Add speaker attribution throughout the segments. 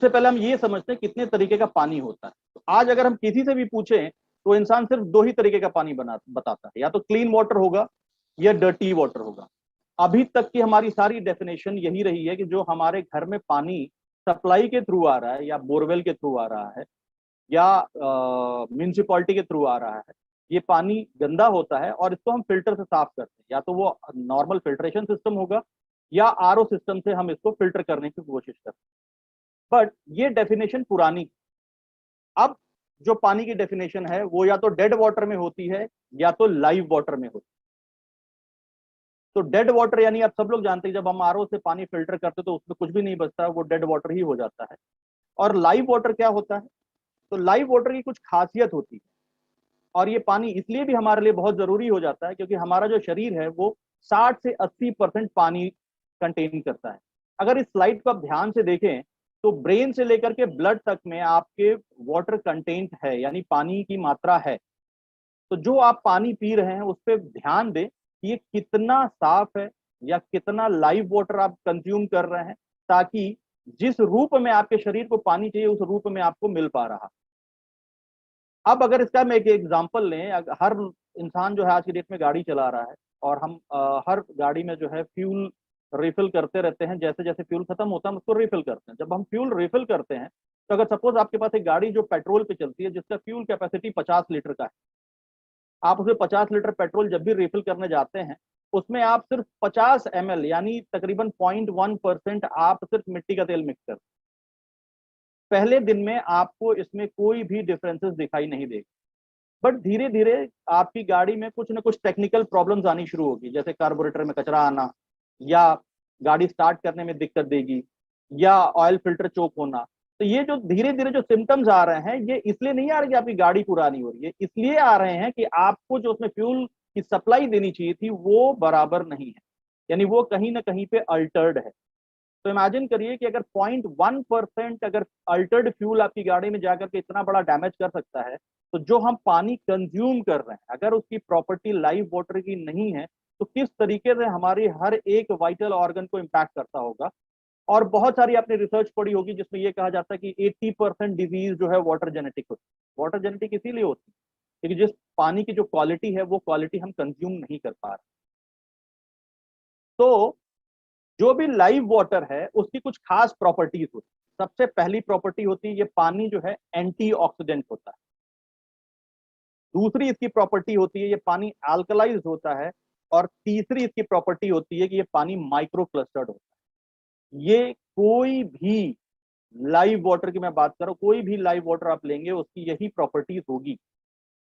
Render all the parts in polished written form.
Speaker 1: सबसे पहले हम ये समझते हैं कितने तरीके का पानी होता है। तो आज अगर हम किसी से भी पूछें तो इंसान सिर्फ दो ही तरीके का पानी बताता है, या तो क्लीन वाटर होगा या डर्टी वाटर होगा। अभी तक की हमारी सारी डेफिनेशन यही रही है कि जो हमारे घर में पानी सप्लाई के थ्रू आ रहा है, या बोरवेल के थ्रू आ रहा है, या म्यूनिसिपैलिटी के थ्रू आ रहा है, ये पानी गंदा होता है और इसको हम फिल्टर से साफ करते हैं। या तो वो नॉर्मल फिल्ट्रेशन सिस्टम होगा या आरओ सिस्टम से हम इसको फिल्टर करने की कोशिश करते हैं। बट ये डेफिनेशन पुरानी। अब जो पानी की डेफिनेशन है वो या तो डेड वाटर में होती है या तो लाइव वाटर में होती है। तो डेड वाटर यानी आप सब लोग जानते हैं, जब हम आरओ से पानी फिल्टर करते हैं तो उसमें कुछ भी नहीं बचता, वो डेड वाटर ही हो जाता है। और लाइव वाटर क्या होता है? तो लाइव वाटर की कुछ खासियत होती है, और ये पानी इसलिए भी हमारे लिए बहुत जरूरी हो जाता है क्योंकि हमारा जो शरीर है वो 60 से 80% पानी कंटेन करता है। अगर इस स्लाइड को आप ध्यान से देखें तो ब्रेन से लेकर के ब्लड तक में आपके वाटर कंटेंट है, यानी पानी की मात्रा है। तो जो आप पानी पी रहे हैं उस पर ध्यान दें कि ये कितना साफ है या कितना लाइव वाटर आप कंज्यूम कर रहे हैं, ताकि जिस रूप में आपके शरीर को पानी चाहिए उस रूप में आपको मिल पा रहा। अब अगर इसका मैं एक एग्जांपल लें, हर इंसान जो है आज की डेट में गाड़ी चला रहा है और हम हर गाड़ी में जो है फ्यूल रिफिल करते रहते हैं। जैसे जैसे फ्यूल खत्म होता है हम उसको रिफिल करते हैं। जब हम फ्यूल रिफिल करते हैं तो अगर सपोज आपके पास एक गाड़ी जो पेट्रोल पे चलती है जिसका फ्यूल कैपेसिटी 50 लीटर का है, आप उसे 50 लीटर पेट्रोल जब भी रिफिल करने जाते हैं उसमें आप सिर्फ 50 ml यानी तकरीबन 0.1% आप सिर्फ मिट्टी का तेल मिक्स करते हैं। पहले दिन में आपको इसमें कोई भी डिफरेंसेस दिखाई नहीं देगी, बट धीरे धीरे आपकी गाड़ी में कुछ ना कुछ टेक्निकल प्रॉब्लम्स आनी शुरू होगी, जैसे कार्बोरेटर में कचरा आना, या गाड़ी स्टार्ट करने में दिक्कत देगी, या ऑयल फिल्टर चोक होना। तो ये जो धीरे धीरे जो सिम्टम्स आ रहे हैं ये इसलिए नहीं आ रहे कि आपकी गाड़ी पुरानी हो रही है, इसलिए आ रहे हैं कि आपको जो उसमें फ्यूल की सप्लाई देनी चाहिए थी वो बराबर नहीं है, यानी वो कहीं ना कहीं पे अल्टर्ड है। तो इमेजिन करिए कि अगर 0.1% अगर अल्टर्ड फ्यूल आपकी गाड़ी में जाकर के इतना बड़ा डैमेज कर सकता है, तो जो हम पानी कंज्यूम कर रहे हैं अगर उसकी प्रॉपर्टी लाइव वाटर की नहीं है तो किस तरीके से हमारी हर एक वाइटल ऑर्गन को इम्पैक्ट करता होगा। और बहुत सारी आपने रिसर्च पढ़ी होगी जिसमें यह कहा जाता है कि 80% डिजीज जो है वाटर जेनेटिक होती है। वाटर जेनेटिक इसीलिए होती है क्योंकि जिस पानी की जो क्वालिटी है वो क्वालिटी हम कंज्यूम नहीं कर पा रहे। तो जो भी लाइव वाटर है उसकी कुछ खास प्रॉपर्टीज होती है। सबसे पहली प्रॉपर्टी होती है ये पानी जो है एंटीऑक्सीडेंट होता है। दूसरी इसकी प्रॉपर्टी होती है ये पानी अल्कलाइज्ड होता है। और तीसरी इसकी प्रॉपर्टी होती है कि ये पानी माइक्रो क्लस्टर्ड होता है। ये कोई भी लाइव वाटर की मैं बात कर रहा हूं, कोई भी लाइव वाटर आप लेंगे उसकी यही प्रॉपर्टीज होगी,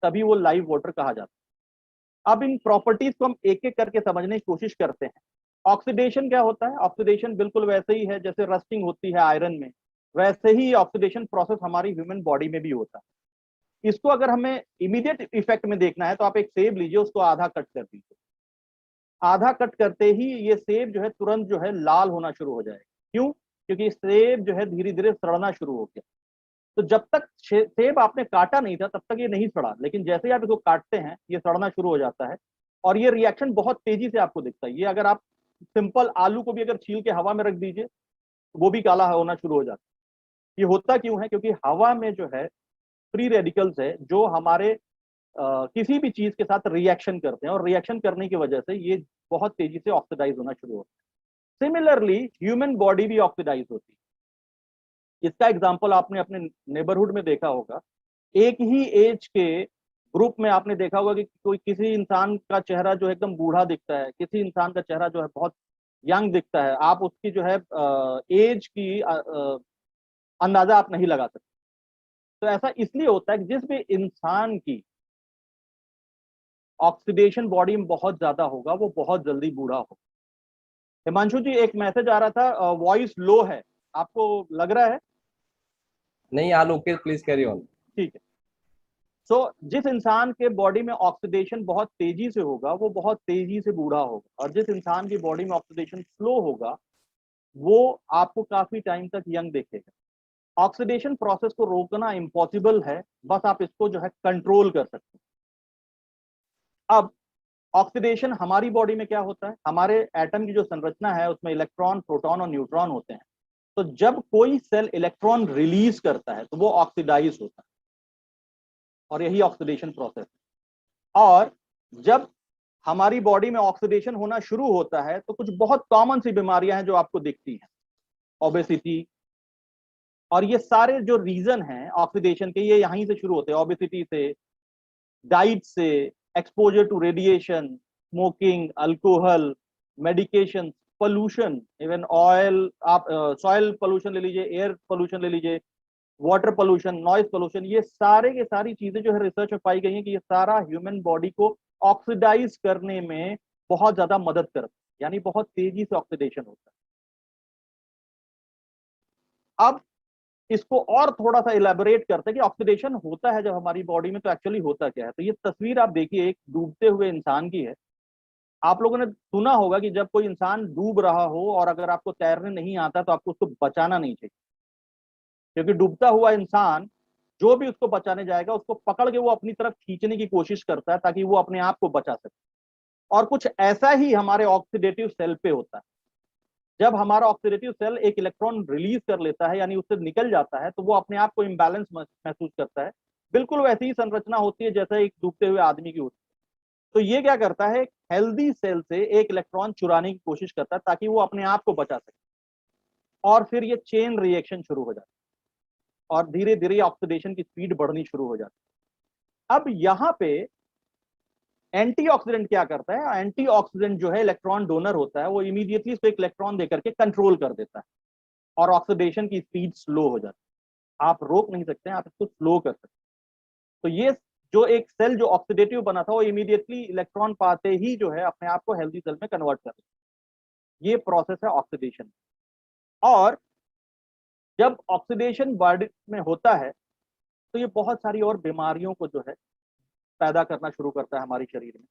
Speaker 1: तभी वो लाइव वाटर कहा जाता है। अब इन प्रॉपर्टीज को हम एक एक करके समझने की कोशिश करते हैं। ऑक्सीडेशन क्या होता है? ऑक्सीडेशन बिल्कुल वैसे ही है जैसे रस्टिंग होती है आयरन में, वैसे ही ऑक्सीडेशन प्रोसेस हमारी ह्यूमन बॉडी में भी होता है। इसको अगर हमें इमीडिएट इफेक्ट में देखना है तो आप एक सेब लीजिए, उसको आधा कट कर दीजिए। आधा कट करते ही ये सेब जो है तुरंत जो है लाल होना शुरू हो जाएगा। क्यों? क्योंकि सेब जो है धीरे धीरे सड़ना शुरू हो गया। तो जब तक सेब आपने काटा नहीं था तब तक ये नहीं सड़ा, लेकिन जैसे ही आप इसको काटते हैं ये सड़ना शुरू हो जाता है। और ये रिएक्शन बहुत तेजी से आपको दिखता है। ये अगर आप सिंपल आलू को भी अगर छील के हवा में रख दीजिए वो भी काला होना शुरू हो जाता है। ये होता क्यों है? क्योंकि हवा में जो है फ्री रेडिकल्स है जो हमारे किसी भी चीज के साथ रिएक्शन करते हैं, और रिएक्शन करने की वजह से ये बहुत तेजी से ऑक्सीडाइज होना शुरू होता है। सिमिलरली ह्यूमन बॉडी भी ऑक्सीडाइज होती है। इसका एग्जाम्पल आपने अपने नेबरहुड में देखा होगा। एक ही एज के ग्रुप में आपने देखा होगा कि कोई किसी इंसान का चेहरा जो है एकदम बूढ़ा दिखता है, किसी इंसान का चेहरा जो है बहुत यंग दिखता है। आप उसकी जो है एज की अंदाजा आप नहीं लगा सकते। तो ऐसा इसलिए होता है कि जिस भी इंसान की ऑक्सीडेशन बॉडी में बहुत ज्यादा होगा वो बहुत जल्दी बूढ़ा होगा। हिमांशु जी, एक मैसेज आ रहा था, वॉइस लो है, आपको लग रहा है?
Speaker 2: नहीं, all okay, please carry on.
Speaker 1: ठीक है। सो जिस इंसान के बॉडी में ऑक्सीडेशन बहुत तेजी से होगा वो बहुत तेजी से बूढ़ा होगा, और जिस इंसान की बॉडी में ऑक्सीडेशन स्लो होगा वो आपको काफी टाइम तक यंग देखेगा। ऑक्सीडेशन प्रोसेस को रोकना इम्पॉसिबल है, बस आप इसको जो है कंट्रोल कर सकते हैं। अब ऑक्सीडेशन हमारी बॉडी में क्या होता है? हमारे एटम की जो संरचना है उसमें इलेक्ट्रॉन, प्रोटॉन और न्यूट्रॉन होते हैं। तो जब कोई सेल इलेक्ट्रॉन रिलीज करता है तो वो ऑक्सीडाइज होता है, और यही ऑक्सीडेशन प्रोसेस है। और जब हमारी बॉडी में ऑक्सीडेशन होना शुरू होता है तो कुछ बहुत कॉमन सी बीमारियां हैं जो आपको दिखती हैं, ओबेसिटी, और ये सारे जो रीजन हैं ऑक्सीडेशन के, ये यहीं से शुरू होते हैं, ओबेसिटी से, डाइट से, exposure to radiation, smoking, alcohol, medication, pollution, even oil, आप सॉइल पोल्यूशन ले लीजिए, एयर पोल्यूशन ले लीजिए, वाटर पोल्यूशन, नॉइज पोल्यूशन, ये सारे के सारी चीजें जो है रिसर्च में पाई गई हैं कि ये सारा ह्यूमन बॉडी को ऑक्सीडाइज करने में बहुत ज्यादा मदद करता है, यानी बहुत तेजी से ऑक्सीडेशन होता है। अब इसको और थोड़ा सा इलेबोरेट करते हैं कि ऑक्सीडेशन होता है जब हमारी बॉडी में, तो एक्चुअली होता क्या है। तो ये तस्वीर आप देखिए एक डूबते हुए इंसान की है। आप लोगों ने सुना होगा कि जब कोई इंसान डूब रहा हो और अगर आपको तैरने नहीं आता तो आपको उसको बचाना नहीं चाहिए, क्योंकि डूबता हुआ इंसान जो भी उसको बचाने जाएगा उसको पकड़ के वो अपनी तरफ खींचने की कोशिश करता है ताकि वो अपने आप को बचा सके। और कुछ ऐसा ही हमारे ऑक्सीडेटिव सेल पे होता है। जब हमारा ऑक्सीडेटिव सेल एक इलेक्ट्रॉन रिलीज कर लेता है, यानी उससे निकल जाता है, तो वो अपने आप को इम्बैलेंस महसूस करता है। बिल्कुल वैसी ही संरचना होती है जैसे एक डूबते हुए आदमी की होती है। तो ये क्या करता है, हेल्दी सेल से एक इलेक्ट्रॉन चुराने की कोशिश करता है ताकि वो अपने आप को बचा सके, और फिर ये चेन रिएक्शन शुरू हो जाता है और धीरे धीरे ऑक्सीडेशन की स्पीड बढ़नी शुरू हो जाती है। अब यहाँ पे एंटीऑक्सीडेंट क्या करता है, एंटीऑक्सीडेंट जो है इलेक्ट्रॉन डोनर होता है, वो इमीडिएटली इसको एक इलेक्ट्रॉन देकर के कंट्रोल कर देता है और ऑक्सीडेशन की स्पीड स्लो हो जाती है। आप रोक नहीं सकते हैं, आप इसको स्लो कर सकते हैं। तो ये जो एक सेल जो ऑक्सीडेटिव बना था वो इमीडिएटली इलेक्ट्रॉन पाते ही जो है अपने आप को हेल्दी सेल में कन्वर्ट कर देता है। ये प्रोसेस है ऑक्सीडेशन। और जब ऑक्सीडेशन बॉडी में होता है तो ये बहुत सारी और बीमारियों को जो है पैदा करना शुरू करता है हमारे शरीर में,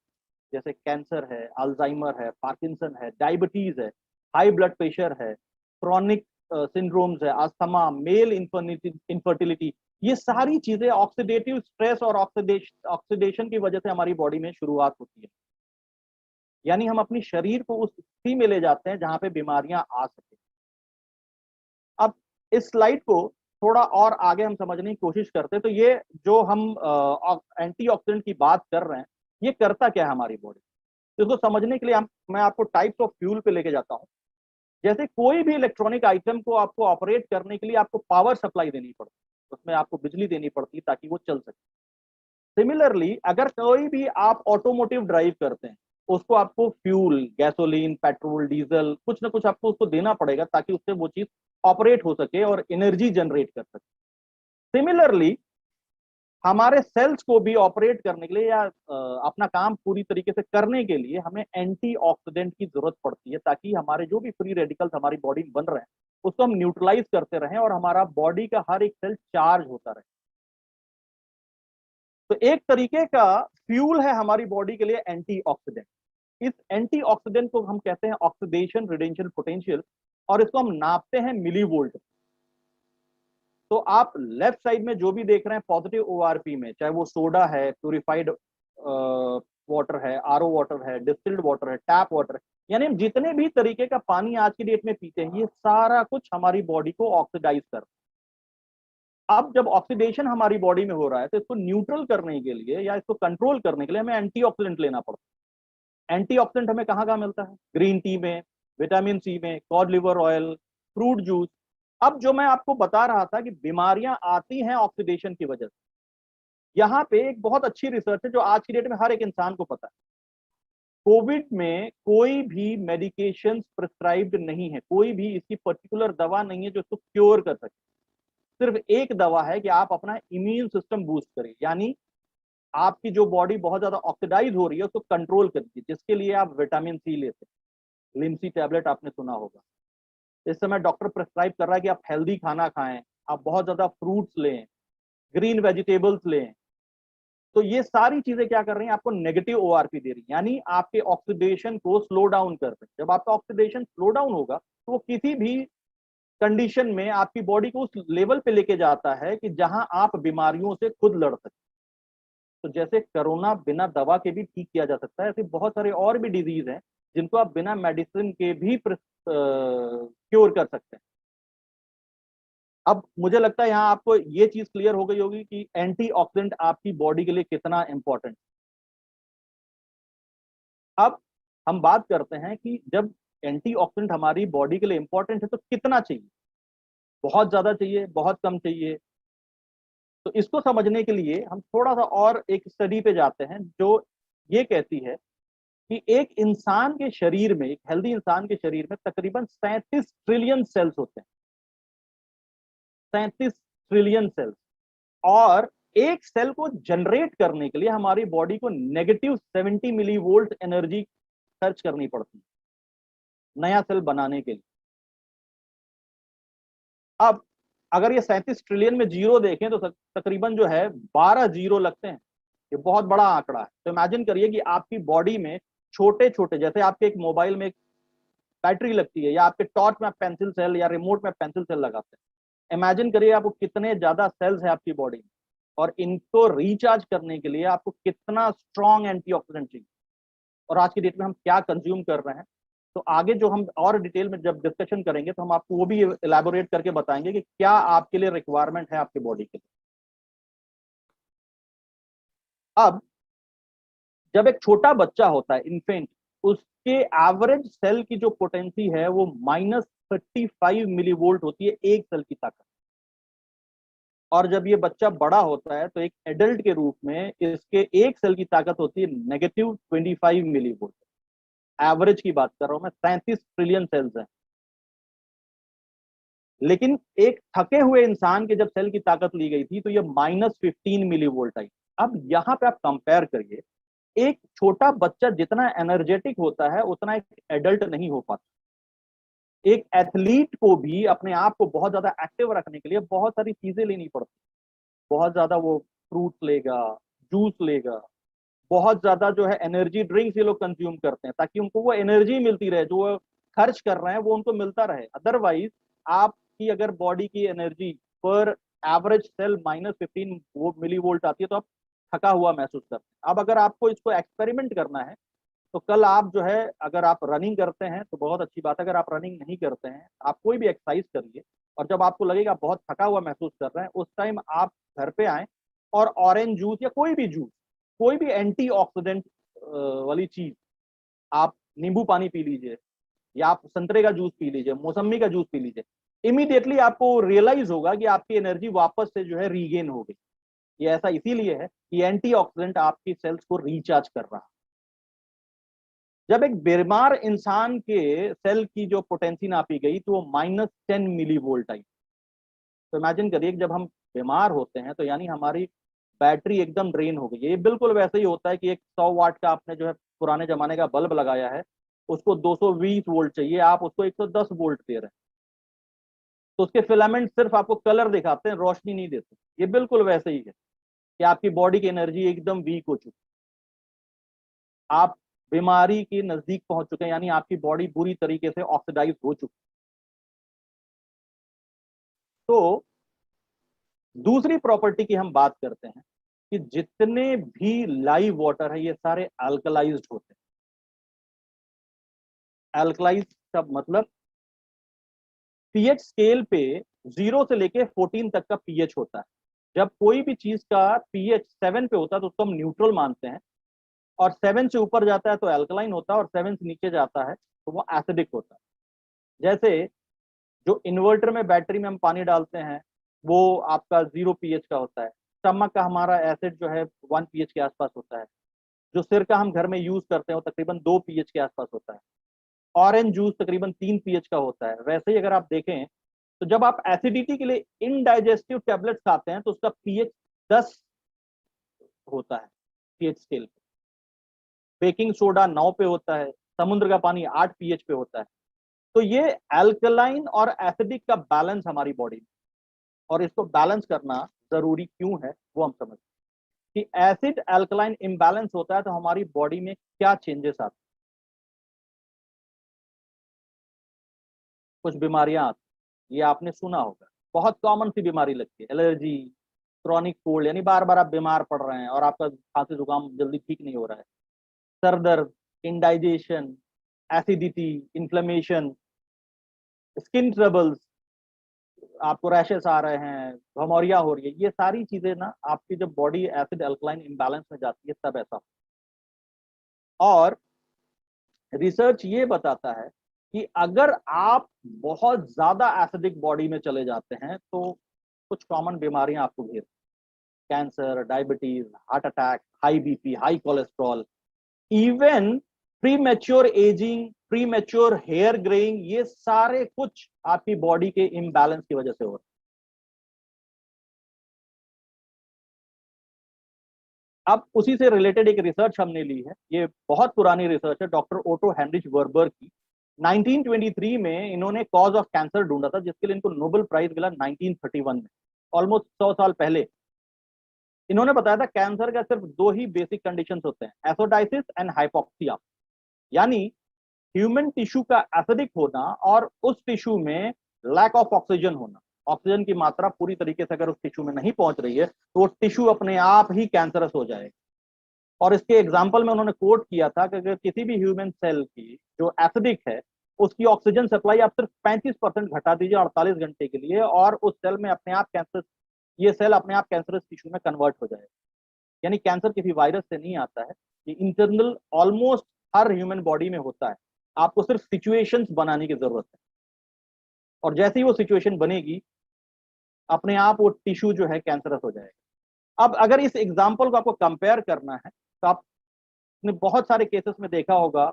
Speaker 1: जैसे कैंसर है, अल्जाइमर है, पार्किंसन है, डायबिटीज है, हाई ब्लड प्रेशर है, क्रॉनिक सिंड्रोम्स है, अस्थमा, मेल इनफर्टिलिटी। ये सारी चीजें ऑक्सीडेटिव स्ट्रेस और ऑक्सीडेशन की वजह से हमारी बॉडी में शुरुआत होती है। यानी हम अपनी शरीर को उस स्थिति में ले जाते हैं जहां पे बीमारियां आ सके। अब इस स्लाइड को थोड़ा और आगे हम समझने की कोशिश करते हैं। तो ये जो हम एंटीऑक्सीडेंट की बात कर रहे हैं, ये करता क्या है हमारी बॉडी, इसको समझने के लिए मैं आपको टाइप्स ऑफ फ्यूल पे लेके जाता हूँ। जैसे कोई भी इलेक्ट्रॉनिक आइटम को आपको ऑपरेट करने के लिए आपको पावर सप्लाई देनी पड़ती है, उसमें आपको बिजली देनी पड़ती है ताकि वो चल सके। सिमिलरली अगर कोई भी आप ऑटोमोटिव ड्राइव करते हैं, उसको आपको फ्यूल, गैसोलीन, पेट्रोल, डीजल, कुछ ना कुछ आपको उसको देना पड़ेगा ताकि उससे वो चीज ऑपरेट हो सके और एनर्जी जनरेट कर सके। सिमिलरली हमारे सेल्स को भी ऑपरेट करने के लिए या अपना काम पूरी तरीके से करने के लिए हमें एंटीऑक्सीडेंट की जरूरत पड़ती है, ताकि हमारे जो भी फ्री रेडिकल्स हमारी बॉडी में बन रहे हैं उसको हम न्यूट्रलाइज करते रहें और हमारा बॉडी का हर एक सेल चार्ज होता रहे। तो एक तरीके का फ्यूल है हमारी बॉडी के लिए एंटीऑक्सीडेंट। इस एंटीऑक्सीडेंट को हम कहते हैं ऑक्सीडेशन रिडक्शन पोटेंशियल, और इसको हम नापते हैं मिलीवोल्ट। तो आप लेफ्ट साइड में जो भी देख रहे हैं पॉजिटिव ओआरपी में, चाहे वो सोडा है, प्यूरिफाइड वाटर है, आरओ वाटर है, डिस्टिल्ड वाटर है, टैप वाटर है, यानी हम जितने भी तरीके का पानी आज की डेट में पीते हैं, ये सारा कुछ हमारी बॉडी को ऑक्सीडाइज करता है। अब जब ऑक्सीडेशन हमारी बॉडी में हो रहा है तो इसको न्यूट्रल करने के लिए या इसको कंट्रोल करने के लिए हमें एंटीऑक्सीडेंट लेना पड़ता है। एंटीऑक्सीडेंट हमें कहाँ कहाँ मिलता है? ग्रीन टी में, विटामिन सी में, cod liver oil, fruit juice. अब जो मैं आपको बता रहा था कि बीमारियां आती हैं ऑक्सीडेशन की वजह से, यहाँ पे एक बहुत अच्छी रिसर्च है जो आज की डेट में हर एक इंसान को पता है। कोविड में कोई भी मेडिकेशन प्रिस्क्राइब्ड नहीं है, कोई भी इसकी पर्टिकुलर दवा नहीं है जो इसको क्योर कर सके। सिर्फ एक दवा है कि आप अपना इम्यून सिस्टम बूस्ट करें, यानी आपकी जो बॉडी बहुत ज्यादा ऑक्सीडाइज हो रही है उसको कंट्रोल करिए, जिसके लिए आप विटामिन सी लेते हैं। लिमसी टैबलेट आपने सुना होगा। इस समय डॉक्टर प्रिस्क्राइब कर रहा है कि आप हेल्दी खाना खाएं, आप बहुत ज्यादा फ्रूट्स लें, ग्रीन वेजिटेबल्स लें। तो ये सारी चीजें क्या कर रही हैं, आपको नेगेटिव ओआरपी दे रही है, यानी आपके ऑक्सीडेशन को स्लो डाउन कर रहे हैं। जब आपका ऑक्सीडेशन स्लो डाउन होगा तो वो किसी भी कंडीशन में आपकी बॉडी को उस लेवल पे लेके जाता है कि जहां आप बीमारियों से खुद लड़ सकते। तो जैसे कोरोना बिना दवा के भी ठीक किया जा सकता है, ऐसे बहुत सारे और भी डिजीज हैं जिनको आप बिना मेडिसिन के भी क्योर कर सकते हैं। अब मुझे लगता है यहाँ आपको ये चीज क्लियर हो गई होगी कि एंटीऑक्सीडेंट आपकी बॉडी के लिए कितना इंपॉर्टेंट। अब हम बात करते हैं कि जब एंटीऑक्सीडेंट हमारी बॉडी के लिए इंपॉर्टेंट है तो कितना चाहिए, बहुत ज्यादा चाहिए, बहुत कम चाहिए। तो इसको समझने के लिए हम थोड़ा सा और एक स्टडी पे जाते हैं जो ये कहती है कि एक इंसान के शरीर में, एक हेल्दी इंसान के शरीर में तकरीबन 37 ट्रिलियन सेल्स होते हैं। 37 ट्रिलियन सेल्स। और एक सेल को जनरेट करने के लिए हमारी बॉडी को -70 मिलीवोल्ट एनर्जी खर्च करनी पड़ती है नया सेल बनाने के लिए। अब अगर ये 37 ट्रिलियन में जीरो देखें तो तकरीबन जो है 12 जीरो लगते हैं। ये बहुत बड़ा आंकड़ा है। तो इमेजिन करिए कि आपकी बॉडी में छोटे छोटे, जैसे आपके एक मोबाइल में बैटरी लगती है या आपके टॉर्च में पेंसिल सेल या रिमोट में पेंसिल सेल लगाते हैं, इमेजिन करिए आपको कितने ज्यादा सेल्स है आपकी बॉडी में, और इनको रिचार्ज करने के लिए आपको कितना स्ट्रॉन्ग एंटीऑक्सीडेंट चाहिए, और आज की डेट में हम क्या कंज्यूम कर रहे हैं। तो आगे जो हम और डिटेल में जब डिस्कशन करेंगे तो हम आपको वो भी इलेबोरेट करके बताएंगे कि क्या आपके लिए रिक्वायरमेंट है आपकी बॉडी के लिए। अब जब एक छोटा बच्चा होता है, इन्फेंट, उसके एवरेज सेल की जो पोटेंसी है वो -35 मिलीवोल्ट होती है एक सेल की ताकत। और जब ये बच्चा बड़ा होता है तो एक एडल्ट के रूप में इसके एक सेल की ताकत होती है -25 मिलीवोल्ट। एवरेज की बात कर रहा हूं मैं, 37 ट्रिलियन सेल्स हैं। लेकिन एक थके हुए इंसान के जब सेल की ताकत ली गई थी तो ये -15 मिलीवोल्ट आई। अब यहां पे आप कंपेयर करिए, एक छोटा बच्चा जितना एनर्जेटिक होता है उतना एक एडल्ट नहीं हो पाता। एक एथलीट को भी अपने आप को बहुत ज्यादा एक्टिव रखने के लिए बहुत सारी चीजें लेनी पड़ती, बहुत ज्यादा वो फ्रूट लेगा, जूस लेगा, बहुत ज्यादा जो है एनर्जी ड्रिंक्स ये लोग कंज्यूम करते हैं ताकि उनको वो एनर्जी मिलती रहे, जो वो खर्च कर रहे हैं वो उनको मिलता रहे। अदरवाइज आपकी अगर बॉडी की एनर्जी पर एवरेज सेल -15 मिलीवोल्ट आती है तो आप थका हुआ महसूस करते हैं। अब अगर आपको इसको एक्सपेरिमेंट करना है तो कल आप जो है, अगर आप रनिंग करते हैं तो बहुत अच्छी बात है, अगर आप रनिंग नहीं करते हैं आप कोई भी एक्सरसाइज करिए, और जब आपको लगेगा आप बहुत थका हुआ महसूस कर रहे हैं उस टाइम आप घर पे आए और ऑरेंज जूस या कोई भी जूस, कोई भी एंटीऑक्सीडेंट वाली चीज, आप नींबू पानी पी लीजिए या आप संतरे का जूस पी लीजिए, मौसमी का जूस पी लीजिए। इमीडिएटली आपको रियलाइज होगा कि आपकी एनर्जी वापस से जो है रीगेन हो गई। ये ऐसा इसीलिए है कि एंटीऑक्सीडेंट आपकी सेल्स को रिचार्ज कर रहा है। जब एक बीमार इंसान के सेल की जो पोटेंसी नापी गई तो वो -10 मिलीवोल्ट आई। तो इमेजिन करिए जब हम बीमार होते हैं तो यानी हमारी बैटरी एकदम ड्रेन हो गई। ये बिल्कुल वैसे ही होता है कि एक 100 वाट का आपने जो है पुराने जमाने का बल्ब लगाया है, उसको 220 वोल्ट चाहिए, आप उसको 110 वोल्ट दे रहे हैं, तो उसके फिलामेंट सिर्फ आपको कलर दिखाते हैं, रोशनी नहीं देते। ये बिल्कुल वैसे ही है कि आपकी बॉडी की एनर्जी एकदम वीक हो चुकी, आप बीमारी के नजदीक पहुंच चुके हैं, यानी आपकी बॉडी बुरी तरीके से ऑक्सीडाइज हो चुकी। तो दूसरी प्रॉपर्टी की हम बात करते हैं कि जितने भी लाइव वाटर है ये सारे अल्कलाइज्ड होते हैं। अल्कलाइज का मतलब पीएच स्केल पे 0 से लेके 14 तक का पीएच होता है। जब कोई भी चीज का पीएच 7 पे होता है तो उसको हम न्यूट्रल मानते हैं, और 7 से ऊपर जाता है तो अल्कलाइन होता है, और 7 से नीचे जाता है तो वो एसिडिक होता है। जैसे जो इन्वर्टर में बैटरी में हम पानी डालते हैं वो आपका 0 पीएच का होता है। स्टमक का हमारा एसिड जो है 1 पीएच के आसपास होता है। जो सिरका हम घर में यूज करते हैं वो तकरीबन 2 पीएच के आसपास होता है। ऑरेंज जूस तकरीबन 3 पीएच का होता है। वैसे ही अगर आप देखें तो जब आप एसिडिटी के लिए इनडाइजेस्टिव टैबलेट्स खाते हैं तो उसका पीएच 10 होता है पीएच स्केल पे। बेकिंग सोडा 9 पे होता है, समुद्र का पानी 8 पीएच पे होता है। तो ये अल्कलाइन और एसिडिक का बैलेंस हमारी बॉडी में, और इसको बैलेंस करना जरूरी क्यों है वो हम समझते हैं कि एसिड अल्कलाइन इम्बैलेंस होता है तो हमारी बॉडी में क्या चेंजेस आते हैं। कुछ बीमारियां आती हैं, ये आपने सुना होगा, बहुत कॉमन सी बीमारी लगती है एलर्जी, क्रॉनिक कोल्ड, यानी बार बार आप बीमार पड़ रहे हैं और आपका खांसी जुकाम जल्दी ठीक नहीं हो रहा है, सर दर्द, indigestion, acidity, inflammation, skin troubles, आपको रैशेस आ रहे हैं, घमौरिया हो रही है, ये सारी चीजें ना आपकी जब बॉडी एसिड अल्कलाइन इम्बैलेंस में जाती है तब ऐसा। और रिसर्च ये बताता है कि अगर आप बहुत ज्यादा एसिडिक बॉडी में चले जाते हैं तो कुछ कॉमन बीमारियां आपको घेर, cancer, diabetes, heart attack, high BP, high cholesterol, even premature ageing, premature hair greying, ये सारे कुछ आपकी बॉडी के इम्बैलेंस की वजह से हो रहे हैं। अब उसी से रिलेटेड एक रिसर्च हमने ली है, ये बहुत पुरानी रिसर्च है, डॉक्टर ओटो हेनरिच वर्बर्ग की। 1923 में इन्होंने कॉज ऑफ कैंसर ढूंढा था, जिसके लिए इनको नोबेल प्राइज मिला 1931 में, ऑलमोस्ट 100 साल पहले। इन्होंने बताया था कैंसर का सिर्फ दो ही बेसिक कंडीशंस होते हैं, एसोडाइसिस एंड हाइपोक्सिया, यानी ह्यूमन टिश्यू का एसिडिक होना और उस टिश्यू में लैक ऑफ ऑक्सीजन होना। ऑक्सीजन की मात्रा पूरी तरीके से अगर उस टिश्यू में नहीं पहुंच रही है तो वो टिश्यू अपने आप ही कैंसरस हो जाएगा। और इसके एग्जाम्पल में उन्होंने कोट किया था कि अगर किसी भी ह्यूमन सेल की जो एसिडिक है उसकी ऑक्सीजन सप्लाई आप सिर्फ 35% घटा दीजिए 48 घंटे के लिए, और उस सेल में अपने आप कैंसर, ये सेल अपने आप कैंसरस टिश्यू में कन्वर्ट हो जाएगा। यानी कैंसर किसी वायरस से नहीं आता है, ये इंटरनल ऑलमोस्ट हर ह्यूमन बॉडी में होता है। आपको सिर्फ सिचुएशंस बनाने की जरूरत है, और जैसे ही वो सिचुएशन बनेगी अपने आप वो टिश्यू जो है कैंसरस हो जाएगा। अब अगर इस एग्जाम्पल को आपको कंपेयर करना है तो आपने बहुत सारे केसेस में देखा होगा,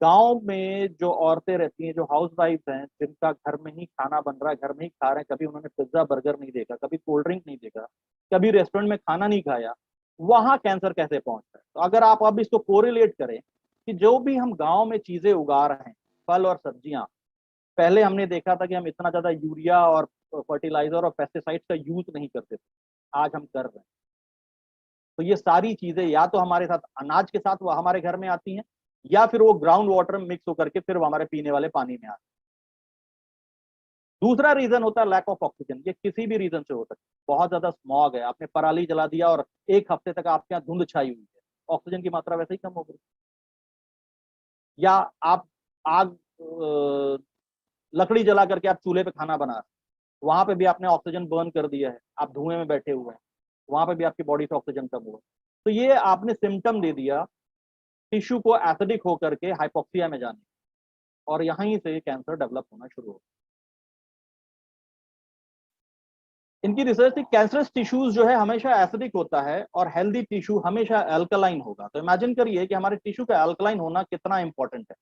Speaker 1: गांव में जो औरतें रहती हैं, जो हाउस वाइफ हैं, जिनका घर में ही खाना बन रहा है, घर में ही खा रहे हैं, कभी उन्होंने पिज्जा बर्गर नहीं देखा, कभी कोल्ड ड्रिंक नहीं देखा, कभी रेस्टोरेंट में खाना नहीं खाया, वहां कैंसर कैसे पहुंचता है। तो अगर आप अब इसको कोरिलेट करें कि जो भी हम गांव में चीजें उगा रहे हैं, फल और सब्जियां, पहले हमने देखा था कि हम इतना ज्यादा यूरिया और फर्टिलाइजर और पेस्टिसाइड्स का यूज नहीं करते थे, आज हम कर रहे हैं। तो ये सारी चीजें या तो हमारे साथ अनाज के साथ वो हमारे घर में आती हैं, या फिर वो ग्राउंड वाटर में मिक्स होकर के फिर वो हमारे पीने वाले पानी में आती है। दूसरा रीजन होता है लैक ऑफ ऑक्सीजन, ये किसी भी रीजन से हो सकता है। बहुत ज्यादा स्मॉग है, आपने पराली जला दिया और एक हफ्ते तक आपके यहाँ धुंध छाई हुई है, ऑक्सीजन की मात्रा वैसे ही कम हो गई। या आप आग लकड़ी जला करके आप चूल्हे पे खाना बना रहे हैं, वहां पे भी आपने ऑक्सीजन बर्न कर दिया है, आप धुएं में बैठे हुए हैं, वहां पे भी आपकी बॉडी से ऑक्सीजन कम हुआ। तो ये आपने सिम्टम दे दिया टिश्यू को एसिडिक होकर के हाइपोक्सिया में जाने, और यहीं से कैंसर डेवलप होना शुरू हो। इनकी रिसर्च थी कैंसरस टिश्यूज जो है हमेशा एसिडिक होता है और हेल्दी टिश्यू हमेशा अल्कलाइन होगा। तो इमेजिन करिए कि हमारे टिश्यू का अल्कलाइन होना कितना इंपॉर्टेंट है।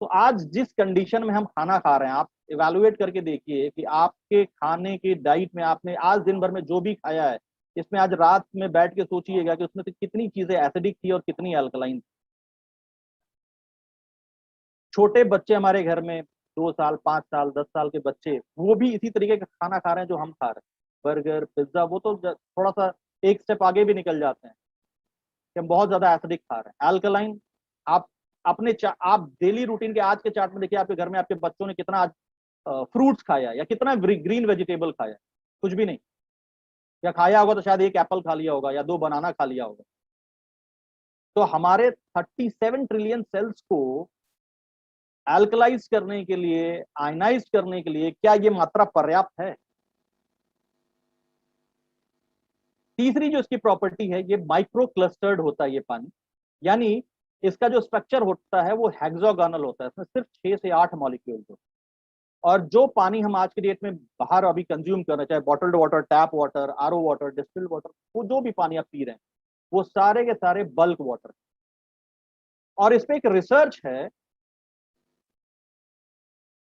Speaker 1: तो आज जिस कंडीशन में हम खाना खा रहे हैं, आप इवेलुएट करके देखिए कि आपके खाने की डाइट में आपने आज दिन भर में जो भी खाया है, इसमें आज रात में बैठ के सोचिएगा कि उसमें से कितनी चीजें एसिडिक थी और कितनी अल्कलाइन। छोटे बच्चे हमारे घर में, 2 साल, 5 साल, 10 साल के बच्चे, वो भी इसी तरीके का खाना खा रहे हैं जो हम खा रहे हैं, बर्गर, पिज्जा। वो तो थोड़ा सा एक स्टेप आगे भी निकल जाते हैं कि हम बहुत ज्यादा एसिडिक खा रहे हैं, अल्कलाइन। आप आप डेली रूटीन के आज के चार्ट में देखिए, आपके घर में आपके बच्चों ने कितना आज फ्रूट्स खाया या कितना ग्रीन वेजिटेबल खाया, कुछ भी नहीं। या खाया होगा तो शायद एक एप्पल खा लिया होगा या 2 बनाना खा लिया होगा। तो हमारे 37 ट्रिलियन सेल्स को एल्कलाइज करने के लिए, आयनाइज करने के लिए, क्या ये मात्रा पर्याप्त है? तीसरी जो इसकी प्रॉपर्टी है, ये माइक्रो क्लस्टर्ड होता है ये पानी, यानी इसका जो स्ट्रक्चर होता है वो हेक्सागोनल होता है, इसमें सिर्फ 6 से 8 मॉलिक्यूल्स होते हैं। और जो पानी हम आज के डेट में बाहर अभी कंज्यूम कर रहे हैं, चाहे bottled water, tap water, RO water, distilled water, वो जो भी पानी आप पी रहे हैं वो सारे के सारे बल्क वाटर। और इस पे एक रिसर्च है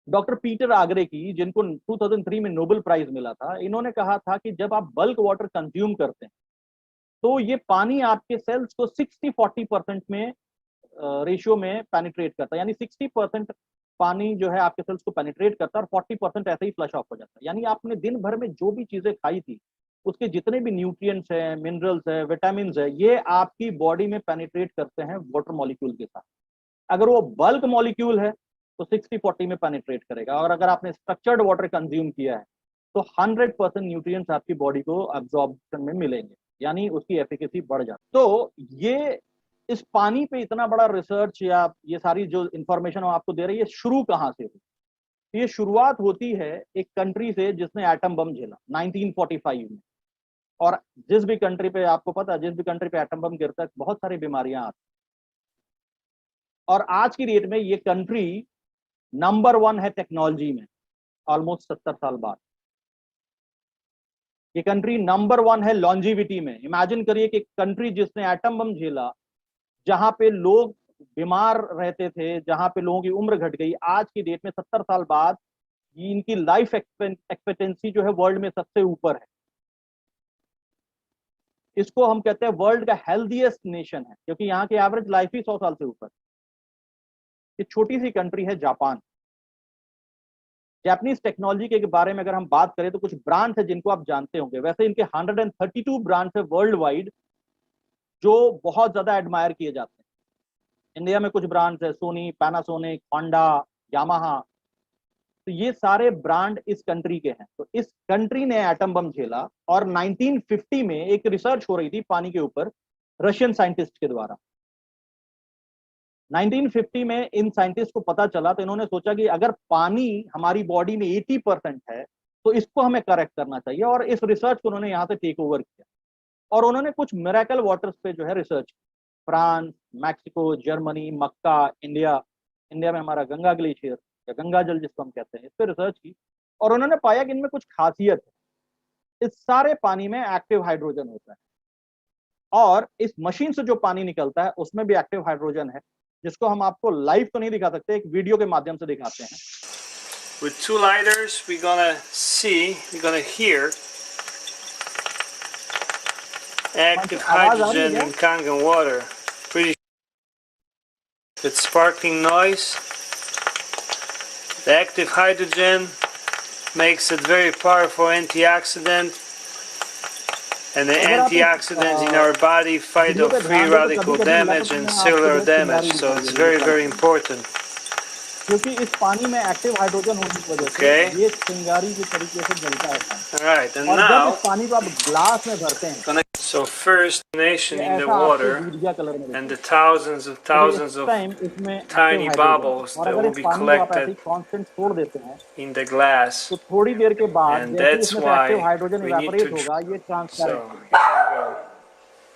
Speaker 1: डॉक्टर पीटर आगरे की, जिनको 2003 में नोबेल प्राइज मिला था। इन्होंने कहा था कि जब आप बल्क वाटर कंज्यूम करते हैं तो ये पानी आपके सेल्स को 60-40% में रेशियो में पेनिट्रेट करता है, यानी 60% पानी जो है आपके सेल्स को पेनिट्रेट करता है और 40% ऐसे ही फ्लश ऑफ हो जाता है। यानी आपने दिन भर में जो भी चीजें खाई थी उसके जितने भी न्यूट्रिएंट्स हैं, मिनरल्स है, विटामिन है, ये आपकी बॉडी में पेनिट्रेट करते हैं वाटर मॉलिक्यूल के साथ। अगर वो बल्क मॉलिक्यूल है तो 60-40 में पेनिट्रेट करेगा, और अगर आपने स्ट्रक्चर्ड वाटर कंज्यूम किया है तो 100% न्यूट्रिएंट्स आपकी बॉडी को एब्जॉर्प्शन में मिलेंगे, यानी उसकी एफिकेसी बढ़ जाती है। तो ये इस पानी पे इतना बड़ा रिसर्च या ये सारी जो इंफॉर्मेशन हम आपको दे रही है, शुरू कहाँ से हुई? ये शुरुआत होती है एक कंट्री से जिसने एटम बम झेला 1945 में। और जिस भी कंट्री पे, आपको पता है, जिस भी कंट्री पे एटम बम गिरता है बहुत सारी बीमारियां आती हैं। और आज की डेट में ये कंट्री नंबर 1 है टेक्नोलॉजी में, ऑलमोस्ट 70 साल बाद। ये कंट्री नंबर 1 है लॉन्जिविटी में। इमेजिन करिए कि कंट्री जिसने एटम बम झेला, जहां पे लोग बीमार रहते थे, जहां पे लोगों की उम्र घट गई, आज की डेट में 70 साल बाद इनकी लाइफ एक्सपेक्टेंसी जो है वर्ल्ड में सबसे ऊपर है। इसको हम कहते हैं वर्ल्ड का हेल्दीएस्ट नेशन है, क्योंकि यहाँ की एवरेज लाइफ ही 100 साल से ऊपर। ये छोटी सी कंट्री है जापान। जापानीज टेक्नोलॉजी के बारे में अगर हम बात करें तो कुछ ब्रांड्स है जिनको आप जानते होंगे। वैसे इनके 132 ब्रांड्स है वर्ल्ड वाइड जो बहुत ज्यादा एडमायर किए जाते हैं। इंडिया में कुछ ब्रांड्स है, सोनी, पैनासोनिक, होंडा, यामाहा। तो ये सारे ब्रांड इस कंट्री के हैं। तो इस कंट्री ने एटम बम झेला और 1950 में एक रिसर्च हो रही थी पानी के ऊपर रशियन साइंटिस्ट के द्वारा। 1950 में इन साइंटिस्ट को पता चला, तो इन्होंने सोचा कि अगर पानी हमारी बॉडी में 80% है तो इसको हमें करेक्ट करना चाहिए। और इस रिसर्च को उन्होंने यहाँ से टेक ओवर किया और उन्होंने कुछ मिरेकल वाटर्स पे जो है रिसर्च, फ्रांस, मैक्सिको, जर्मनी, मक्का, इंडिया, इंडिया में हमारा गंगा ग्लेशियर या गंगा जल जिसको हम कहते हैं, इस पर रिसर्च की। और उन्होंने पाया कि इनमें कुछ खासियत है। इस सारे पानी में एक्टिव हाइड्रोजन होता है और इस मशीन से जो पानी निकलता है उसमें भी एक्टिव हाइड्रोजन है, जिसको हम आपको लाइव तो नहीं दिखा सकते, एक वीडियो के माध्यम से दिखाते हैं।
Speaker 3: With 2 lighters, we're gonna hear active hydrogen in Kangen water. Pretty with sparkling noise. The active hydrogen makes it very powerful antioxidant, and the antioxidants in our body fight off free radical damage and cellular damage, so it's very, very important.
Speaker 1: क्योंकि इस पानी में active hydrogen होने की वजह से ये चिंगारी की तरीके से जलता है।
Speaker 3: Alright, and
Speaker 1: और
Speaker 3: now
Speaker 1: जब इस पानी को आप ग्लास में भरते हैं,
Speaker 3: so first nation in the water, and the thousands of tiny bubbles that will be collected in the glass,
Speaker 1: तो थोड़ी देर के बाद
Speaker 3: and that's why we need to.
Speaker 1: होगा, ये ट्रांसपेरेंट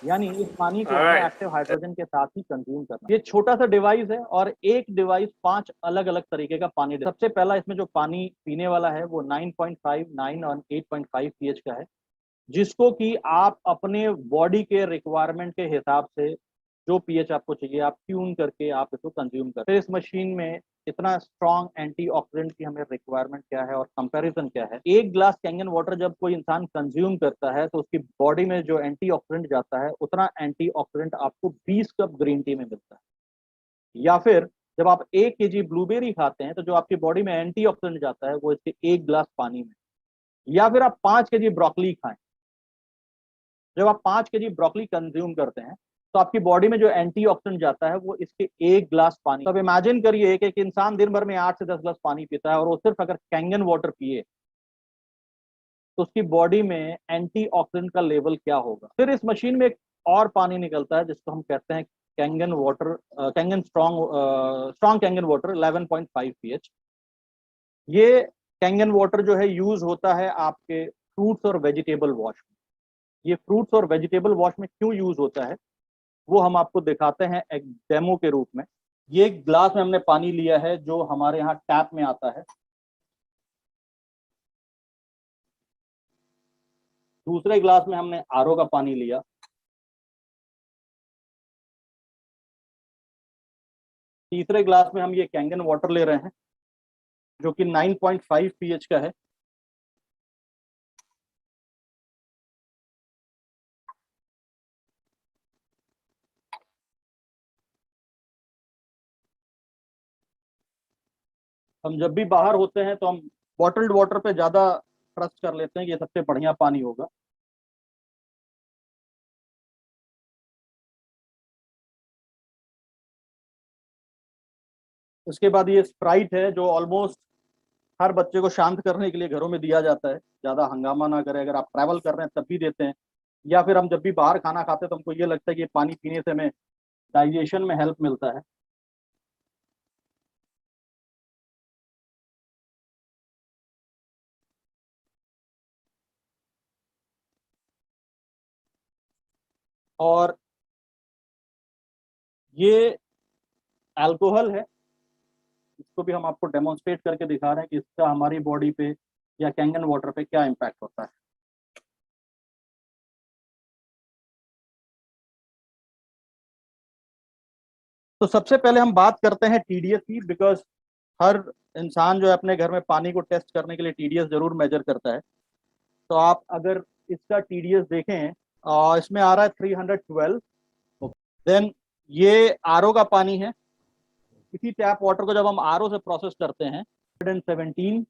Speaker 3: So,
Speaker 1: यानी इस पानी को एक्टिव हाइड्रोजन के साथ ही कंज्यूम करना। ये छोटा सा डिवाइस है और एक डिवाइस 5 अलग अलग तरीके का पानी। सबसे पहला इसमें जो पानी पीने वाला है वो 9.5, 9 और 8.5 pH का है, जिसको कि आप अपने बॉडी के रिक्वायरमेंट के हिसाब से जो पीएच आपको चाहिए आप ट्यून करके आप इसको कंज्यूम करते हैं। इस मशीन में इतना स्ट्रॉन्ग एंटीऑक्सीडेंट की हमें रिक्वायरमेंट क्या है और कंपैरिजन क्या है। एक ग्लास कैंगन वाटर जब कोई इंसान कंज्यूम करता है तो उसकी बॉडी में जो एंटीऑक्सीडेंट जाता है उतना एंटीऑक्सीडेंट आपको 20 कप ग्रीन टी में मिलता है। या फिर जब आप 1 kg ब्लूबेरी खाते हैं तो जो आपकी बॉडी में एंटीऑक्सीडेंट जाता है वो इसके 1 ग्लास पानी में। या फिर आप 5 kg ब्रोकली खाएं, जब आप 5 kg ब्रोकली कंज्यूम करते हैं तो आपकी बॉडी में जो एंटीऑक्सीडेंट जाता है वो इसके 1 ग्लास पानी। तब इमेजिन करिए कि एक इंसान दिन भर में 8 से 10 ग्लास पानी पीता है और वो सिर्फ अगर कैंगन वाटर पिए तो उसकी बॉडी में एंटीऑक्सीडेंट का लेवल क्या होगा। फिर इस मशीन में एक और पानी निकलता है जिसको हम कहते हैं Kangen water, Kangen strong Kangen water 11.5 pH। ये कैंगन वाटर जो है यूज होता है आपके फ्रूट्स और वेजिटेबल वॉश में। ये फ्रूट्स और वेजिटेबल वॉश में क्यों यूज होता है वो हम आपको दिखाते हैं एक डेमो के रूप में। ये एक ग्लास में हमने पानी लिया है जो हमारे यहाँ टैप में आता है। दूसरे ग्लास में हमने आरओ का पानी लिया। तीसरे ग्लास में हम ये कैंगन वाटर ले रहे हैं जो कि 9.5 pH का है। हम जब भी बाहर होते हैं तो हम बॉटल्ड वाटर पे ज्यादा ट्रस्ट कर लेते हैं कि ये सबसे बढ़िया पानी होगा। उसके बाद ये स्प्राइट है जो ऑलमोस्ट हर बच्चे को शांत करने के लिए घरों में दिया जाता है, ज्यादा हंगामा ना करे। अगर आप ट्रैवल कर रहे हैं तब भी देते हैं, या फिर हम जब भी बाहर खाना खाते हैं तो हमको ये लगता है कि पानी पीने से हमें डाइजेशन में हेल्प मिलता है। और ये अल्कोहल है, इसको भी हम आपको डेमोन्स्ट्रेट करके दिखा रहे हैं कि इसका हमारी बॉडी पे या कैंगन वाटर पे क्या इम्पैक्ट होता है। तो सबसे पहले हम बात करते हैं टीडीएस की, बिकॉज हर इंसान जो है अपने घर में पानी को टेस्ट करने के लिए टीडीएस जरूर मेजर करता है। तो आप अगर इसका टीडीएस देखें, इसमें आ रहा है 312। देन ये आरओ का पानी है, इसी टैप वाटर को जब हम आरओ से प्रोसेस करते हैं 117।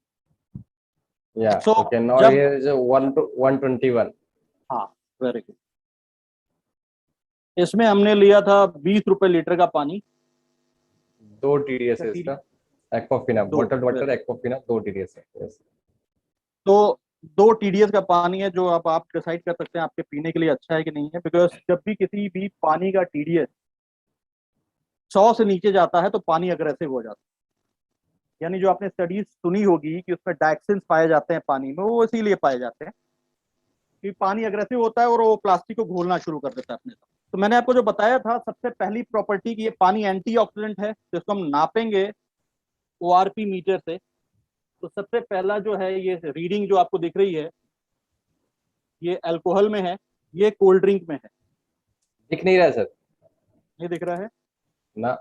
Speaker 2: Yeah.
Speaker 1: So,
Speaker 2: Okay. Now
Speaker 1: जब
Speaker 2: here is 121.
Speaker 1: हाँ, वेरी गुड। इसमें हमने लिया था 20 रुपए लीटर का पानी।
Speaker 2: 2 TDS है इसका। Aquafina, bottled water Aquafina 2 TDS है। Yes.
Speaker 1: तो 2 टीडीएस का पानी है, जो अब आप डिसाइड कर सकते हैं आपके पीने के लिए अच्छा है कि नहीं है। बिकॉज जब भी किसी भी पानी का टीडीएस 100 से नीचे जाता है तो पानी अग्रेसिव हो जाता है। यानी जो आपने स्टडीज सुनी होगी कि उसमें डायक्सिन्स पाए जाते हैं पानी में, वो इसीलिए पाए जाते हैं कि पानी अग्रेसिव होता है और वो प्लास्टिक को घोलना शुरू कर देता है अपने साथ। तो मैंने आपको जो बताया था सबसे पहली प्रॉपर्टी कि ये पानी एंटीऑक्सीडेंट है, तो इसको हम नापेंगे ओआरपी मीटर से। तो सबसे पहला जो है ये रीडिंग जो आपको दिख रही है, ये अल्कोहल में है, ये कोल्ड ड्रिंक में है।
Speaker 2: दिख नहीं रहा है सर?
Speaker 1: ये दिख रहा है
Speaker 2: ना,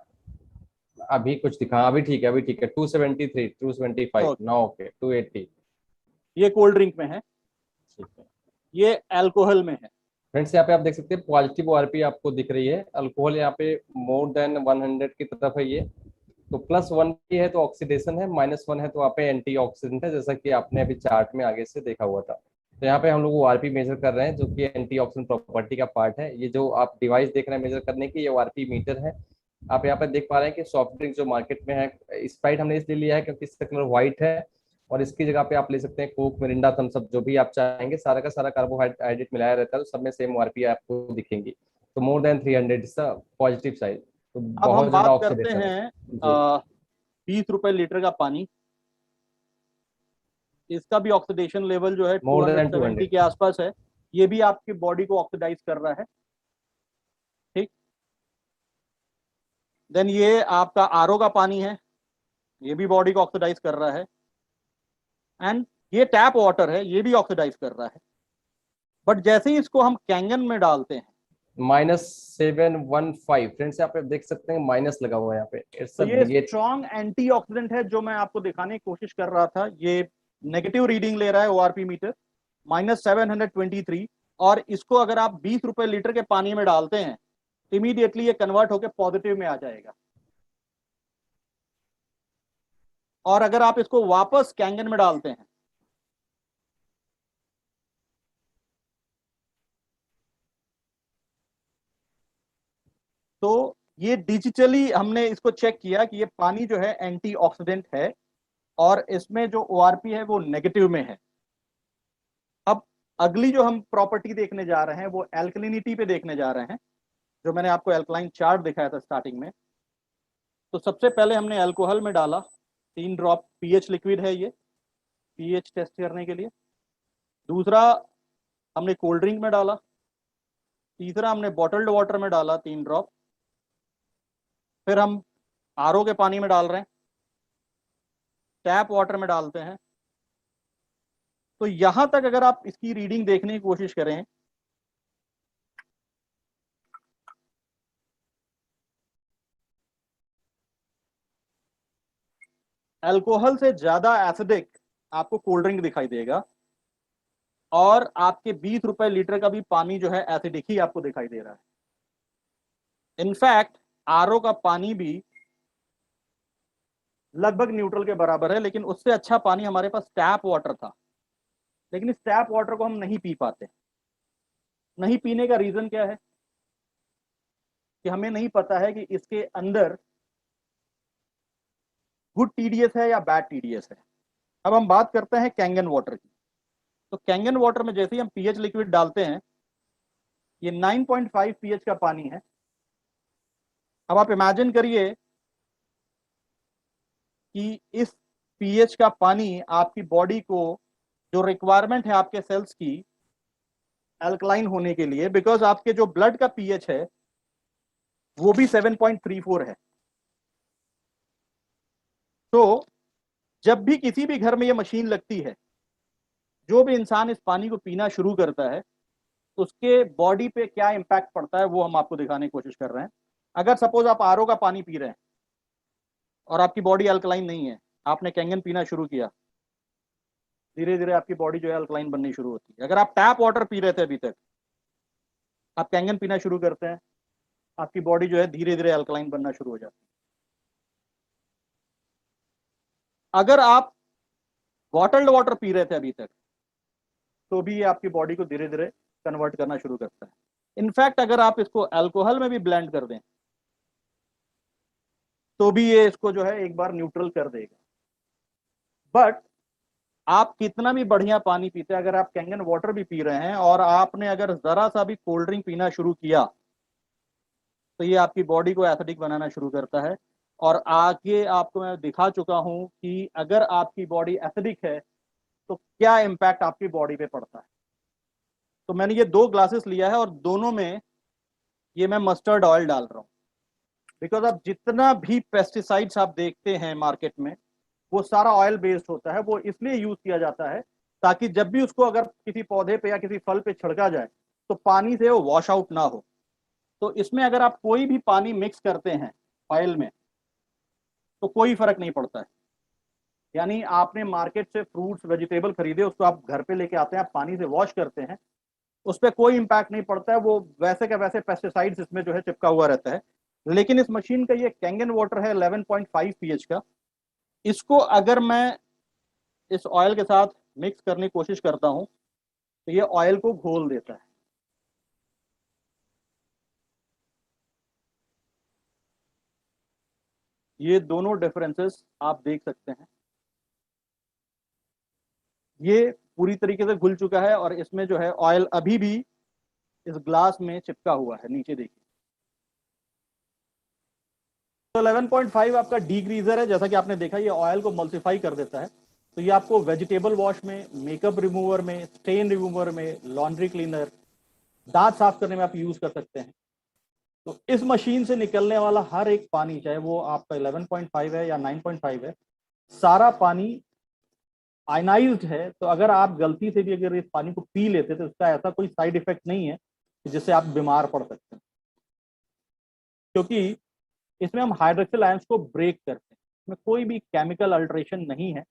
Speaker 2: अभी कुछ दिखा, अभी ठीक है, अभी ठीक है। 273, 275 ना, ओके 280।
Speaker 1: ये कोल्ड ड्रिंक में है,
Speaker 2: ठीक है।
Speaker 1: ये अल्कोहल में है।
Speaker 2: फ्रेंड्स यहाँ पे आप देख सकते हैं पॉजिटिव ओआरपी आपको दिख रही है। अल्कोहल यहाँ पे मोर देन 100 की तरफ है ये। तो +1 की है तो ऑक्सीडेशन है, -1 है तो वहाँ पे एंटीऑक्सीडेंट है, जैसा कि आपने अभी चार्ट में आगे से देखा हुआ था। तो यहाँ पे हम लोग ओआरपी मेजर कर रहे हैं, जो कि एंटीऑक्सीडेंट प्रॉपर्टी का पार्ट है। ये जो आप डिवाइस देख रहे हैं मेजर करने की, ये ओआरपी मीटर है। आप यहाँ पे देख पा रहे हैं कि सॉफ्ट ड्रिंक जो मार्केट में है, स्प्राइट हमने इसलिए लिया है क्योंकि इसका कलर व्हाइट है, और इसकी जगह पे आप ले सकते हैं कोक, मिरिंडा, थम्स अप, जो भी आप चाहेंगे। सारा का सारा कार्बोहाइड्रेट मिलाया रहता है, तो सब में सेम ओआरपी आपको दिखेंगी। तो more than 300 is the positive side. तो
Speaker 1: अब हम
Speaker 2: बहुत ज्यादा
Speaker 1: बात करते
Speaker 2: ऑक्सीडेशन
Speaker 1: हैं
Speaker 2: है।
Speaker 1: 20 रुपए लीटर का पानी। इसका भी ऑक्सीडेशन लेवल जो है
Speaker 2: मोर देन
Speaker 1: 270
Speaker 2: 200।
Speaker 1: के आसपास है। ये भी आपकी बॉडी को ऑक्सीडाइज कर रहा है। ठीक, देन ये आपका आरओ का पानी है, ये भी बॉडी को ऑक्सीडाइज कर रहा है। एंड ये टैप वाटर है, ये भी ऑक्सीडाइज कर रहा है। बट जैसे ही इसको हम कैंगन में डालते हैं,
Speaker 2: -715 फ्रेंड्स, यहाँ पे देख सकते हैं माइनस लगा हुआ है यहाँ पे। इट्स
Speaker 1: तो
Speaker 2: अ
Speaker 1: ये
Speaker 2: बिग।
Speaker 1: स्ट्रॉन्ग एंटीऑक्सीडेंट है, जो मैं आपको दिखाने की कोशिश कर रहा था। ये नेगेटिव रीडिंग ले रहा है ओआरपी मीटर -723। और इसको अगर आप 20 रुपए लीटर के पानी में डालते हैं, इमीडिएटली ये कन्वर्ट होकर पॉजिटिव में आ जाएगा। और अगर आप इसको वापस कैंगन में डालते हैं, तो ये डिजिटली हमने इसको चेक किया कि ये पानी जो है एंटीऑक्सीडेंट है, और इसमें जो ओआरपी है वो नेगेटिव में है। अब अगली जो हम प्रॉपर्टी देखने जा रहे हैं वो एल्कलिनिटी पे देखने जा रहे हैं, जो मैंने आपको एल्कलाइन चार्ट दिखाया था स्टार्टिंग में। तो सबसे पहले हमने अल्कोहल में डाला 3 ड्रॉप, पीएच लिक्विड है ये, पीएच टेस्ट करने के लिए। दूसरा हमने कोल्ड ड्रिंक में डाला। तीसरा हमने बॉटल्ड वाटर में डाला 3 ड्रॉप। फिर हम आरओ के पानी में डाल रहे हैं, टैप वाटर में डालते हैं। तो यहां तक अगर आप इसकी रीडिंग देखने की कोशिश करें, अल्कोहल से ज्यादा एसिडिक आपको कोल्ड ड्रिंक दिखाई देगा, और आपके 20 रुपए लीटर का भी पानी जो है एसिडिक ही आपको दिखाई दे रहा है। इनफैक्ट आरओ का पानी भी लगभग न्यूट्रल के बराबर है, लेकिन उससे अच्छा पानी हमारे पास टैप वाटर था। लेकिन इस टैप वाटर को हम नहीं पी पाते। नहीं पीने का रीजन क्या है कि हमें नहीं पता है कि इसके अंदर गुड टीडीएस है या बैड टीडीएस है। अब हम बात करते हैं कैंगन वाटर की। तो कैंगन वाटर में जैसे ही हम पीएच लिक्विड डालते हैं, ये 9.5 पीएच का पानी है। अब आप इमेजिन करिए कि इस पीएच का पानी आपकी बॉडी को, जो रिक्वायरमेंट है आपके सेल्स की, अल्कलाइन होने के लिए, बिकॉज आपके जो ब्लड का पीएच है वो भी 7.34 है। तो जब भी किसी भी घर में ये मशीन लगती है, जो भी इंसान इस पानी को पीना शुरू करता है उसके बॉडी पे क्या इंपैक्ट पड़ता है वो हम आपको दिखाने की कोशिश कर रहे हैं। अगर सपोज आप आरओ का पानी पी रहे हैं और आपकी बॉडी अल्कलाइन नहीं है, आपने कैंगन पीना शुरू किया, धीरे धीरे आपकी बॉडी जो है अल्कलाइन बननी शुरू होती है। अगर आप टैप वाटर पी रहे थे अभी तक, आप कैंगन पीना शुरू करते हैं, आपकी बॉडी जो है धीरे धीरे अल्कलाइन बनना शुरू हो जाती है। अगर आप बॉटल्ड वाटर पी रहे थे अभी तक, तो भी ये आपकी बॉडी को धीरे धीरे कन्वर्ट करना शुरू करता है। इनफैक्ट अगर आप इसको अल्कोहल में भी ब्लेंड कर दें तो भी ये इसको जो है एक बार न्यूट्रल कर देगा। बट आप कितना भी बढ़िया पानी पीते हैं, अगर आप कैंगन वाटर भी पी रहे हैं और आपने अगर जरा सा भी कोल्ड ड्रिंक पीना शुरू किया तो ये आपकी बॉडी को एसिडिक बनाना शुरू करता है। और आगे आपको मैं दिखा चुका हूं कि अगर आपकी बॉडी एसिडिक है तो क्या इंपैक्ट आपकी बॉडी पे पड़ता है। तो मैंने ये 2 ग्लासेस लिया है और दोनों में ये मैं मस्टर्ड ऑयल डाल रहा हूँ, बिकॉज आप जितना भी पेस्टिसाइड्स आप देखते हैं मार्केट में वो सारा ऑयल बेस्ड होता है। वो इसलिए यूज किया जाता है ताकि जब भी उसको अगर किसी पौधे पे या किसी फल पे छिड़का जाए तो पानी से वो वॉश आउट ना हो। तो इसमें अगर आप कोई भी पानी मिक्स करते हैं ऑयल में तो कोई फर्क नहीं पड़ता है। यानी आपने मार्केट से फ्रूट्स वेजिटेबल खरीदे, उसको आप घर पे लेके आते हैं, आप पानी से वॉश करते हैं, उस पर कोई इंपैक्ट नहीं पड़ता है, वो वैसे का वैसे पेस्टिसाइड्स इसमें जो है चिपका हुआ रहता है। लेकिन इस मशीन का ये कैंगन वाटर है 11.5 pH का, इसको अगर मैं इस ऑयल के साथ मिक्स करने की कोशिश करता हूं तो ये ऑयल को घोल देता है। ये दोनों डिफरेंसेस आप देख सकते हैं। ये पूरी तरीके से घुल चुका है और इसमें जो है ऑयल अभी भी इस ग्लास में चिपका हुआ है, नीचे देखिए। तो 11.5 आपका डीग्रीजर है, जैसा कि आपने देखा ये ऑयल को मल्टीफाई कर देता है। तो ये आपको वेजिटेबल वॉश में, मेकअप रिमूवर में, स्टेन रिमूवर में, लॉन्ड्री क्लीनर, दांत साफ करने में आप यूज कर सकते हैं। तो इस मशीन से निकलने वाला हर एक पानी, चाहे वो आपका 11.5 है या 9.5 है, सारा पानी आयनाइज्ड है। तो अगर आप गलती से भी अगर इस पानी को पी लेते तो इसका ऐसा कोई साइड इफेक्ट नहीं है जिससे आप बीमार पड़ सकते हैं, क्योंकि इसमें हम हाइड्रोक्सिल आयंस को ब्रेक करते हैं, इसमें कोई भी केमिकल अल्टरेशन नहीं है,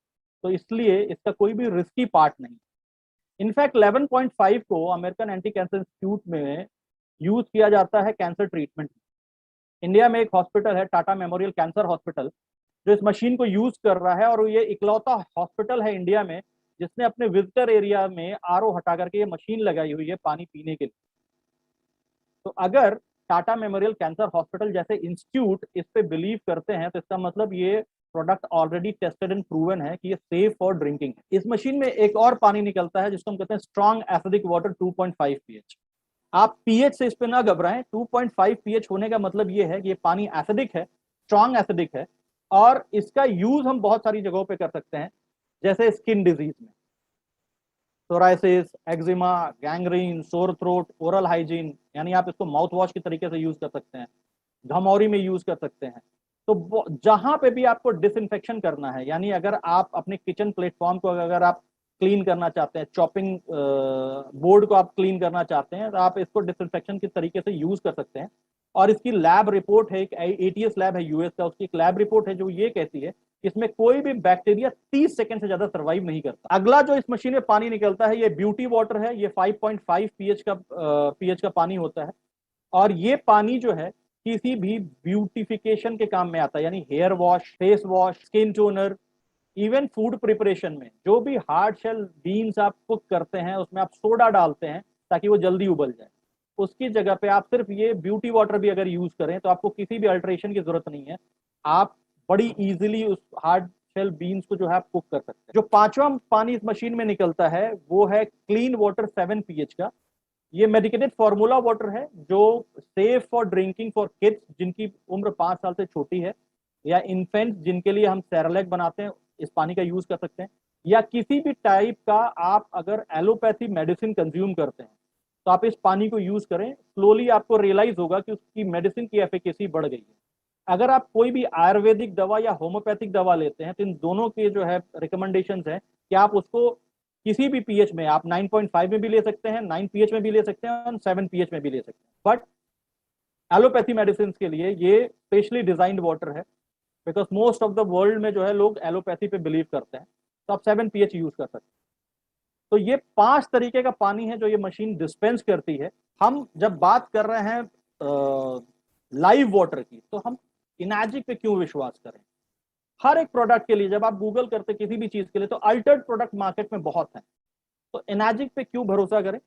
Speaker 1: तो इसलिए इसका कोई भी रिस्की पार्ट नहीं। इनफैक्ट 11.5 को अमेरिकन एंटी कैंसर इंस्टीट्यूट में यूज किया जाता है कैंसर ट्रीटमेंट। इंडिया में एक हॉस्पिटल है टाटा मेमोरियल कैंसर हॉस्पिटल जो इस मशीन को यूज कर रहा है, और ये इकलौता हॉस्पिटल है इंडिया में जिसने अपने विजिटर एरिया में आरओ हटा करके ये मशीन लगाई हुई है पानी पीने के लिए। तो अगर टाटा मेमोरियल कैंसर हॉस्पिटल जैसे इंस्टीट्यूट इस पे बिलीव करते हैं तो इसका मतलब ये product already tested and proven है कि ये सेफ फॉर ड्रिंकिंग है। इस मशीन में एक और पानी निकलता है जिसको हम कहते हैं स्ट्रॉन्ग एसिडिक वाटर 2.5 pH। आप पीएच से इस पे ना घबराएं, 2.5 pH होने का मतलब ये है कि ये पानी एसिडिक है, स्ट्रॉन्ग एसिडिक है, और इसका यूज हम बहुत सारी जगहों पे कर सकते हैं, जैसे स्किन डिजीज में, psoriasis, eczema, gangrene, sore throat, oral hygiene, यानी आप इसको माउथ वॉश के तरीके से यूज कर सकते हैं, घमौरी में यूज कर सकते हैं। तो जहां पे भी आपको डिसइंफेक्शन करना है, यानी अगर आप अपने किचन प्लेटफॉर्म को अगर आप क्लीन करना चाहते हैं, चॉपिंग बोर्ड को आप क्लीन करना चाहते हैं, तो आप इसको डिसइंफेक्शन के तरीके से यूज कर सकते हैं। और इसकी लैब रिपोर्ट है, एक एटीएस लैब है यूएस का, उसकी एक लैब रिपोर्ट है जो ये कहती है कि इसमें कोई भी बैक्टीरिया 30 सेकंड से ज्यादा सर्वाइव नहीं करता। अगला जो इस मशीन में पानी निकलता है ये ब्यूटी वाटर है, ये 5.5 pH का पानी होता है, और ये पानी जो है किसी भी ब्यूटिफिकेशन के काम में आता है, यानी hair wash, face wash, skin toner, even food preparation में जो भी हार्ड शेल बीन्स आप कुक करते हैं उसमें आप सोडा डालते हैं ताकि वो जल्दी उबल जाए, उसकी जगह पे आप सिर्फ ये ब्यूटी वाटर भी अगर यूज करें तो आपको किसी भी अल्ट्रेशन की जरूरत नहीं है, आप बड़ी इजीली उस हार्ड शेल बीन्स को जो है आप कुक कर सकते हैं। जो पांचवा पानी इस मशीन में निकलता है वो है क्लीन वाटर 7 pH का। ये मेडिकेटेड फार्मूला वाटर है जो safe for drinking for kids जिनकी उम्र 5 साल से छोटी है, या इन्फेंट जिनके लिए हम सेरेलैक बनाते हैं, इस पानी का यूज कर सकते हैं। या किसी भी टाइप का आप अगर एलोपैथी मेडिसिन कंज्यूम करते हैं तो आप इस पानी को यूज करें, स्लोली आपको रियलाइज होगा कि उसकी मेडिसिन की एफिकेसी बढ़ गई है। अगर आप कोई भी आयुर्वेदिक दवा या होम्योपैथिक दवा लेते हैं तो इन दोनों के जो है रिकमेंडेशंस है कि आप उसको किसी भी पीएच में, आप 9.5 में भी ले सकते हैं, 9 पीएच में भी ले सकते हैं और 7 पीएच में भी ले सकते हैं। बट एलोपैथी मेडिसिन के लिए ये स्पेशली डिजाइंड वाटर है, because most of the world में जो है लोग एलोपैथी पे बिलीव करते हैं, तो आप 7 पीएच यूज कर सकते हैं। तो ये 5 तरीके का पानी है जो ये मशीन डिस्पेंस करती है। हम जब बात कर रहे हैं लाइव वाटर की, तो हम इनैजिक पे क्यों विश्वास करें? हर एक प्रोडक्ट के लिए जब आप गूगल करते किसी भी चीज के लिए तो अल्टर्ड प्रोडक्ट मार्केट में बहुत है, तो इनैजिक पे क्यों भरोसा करें?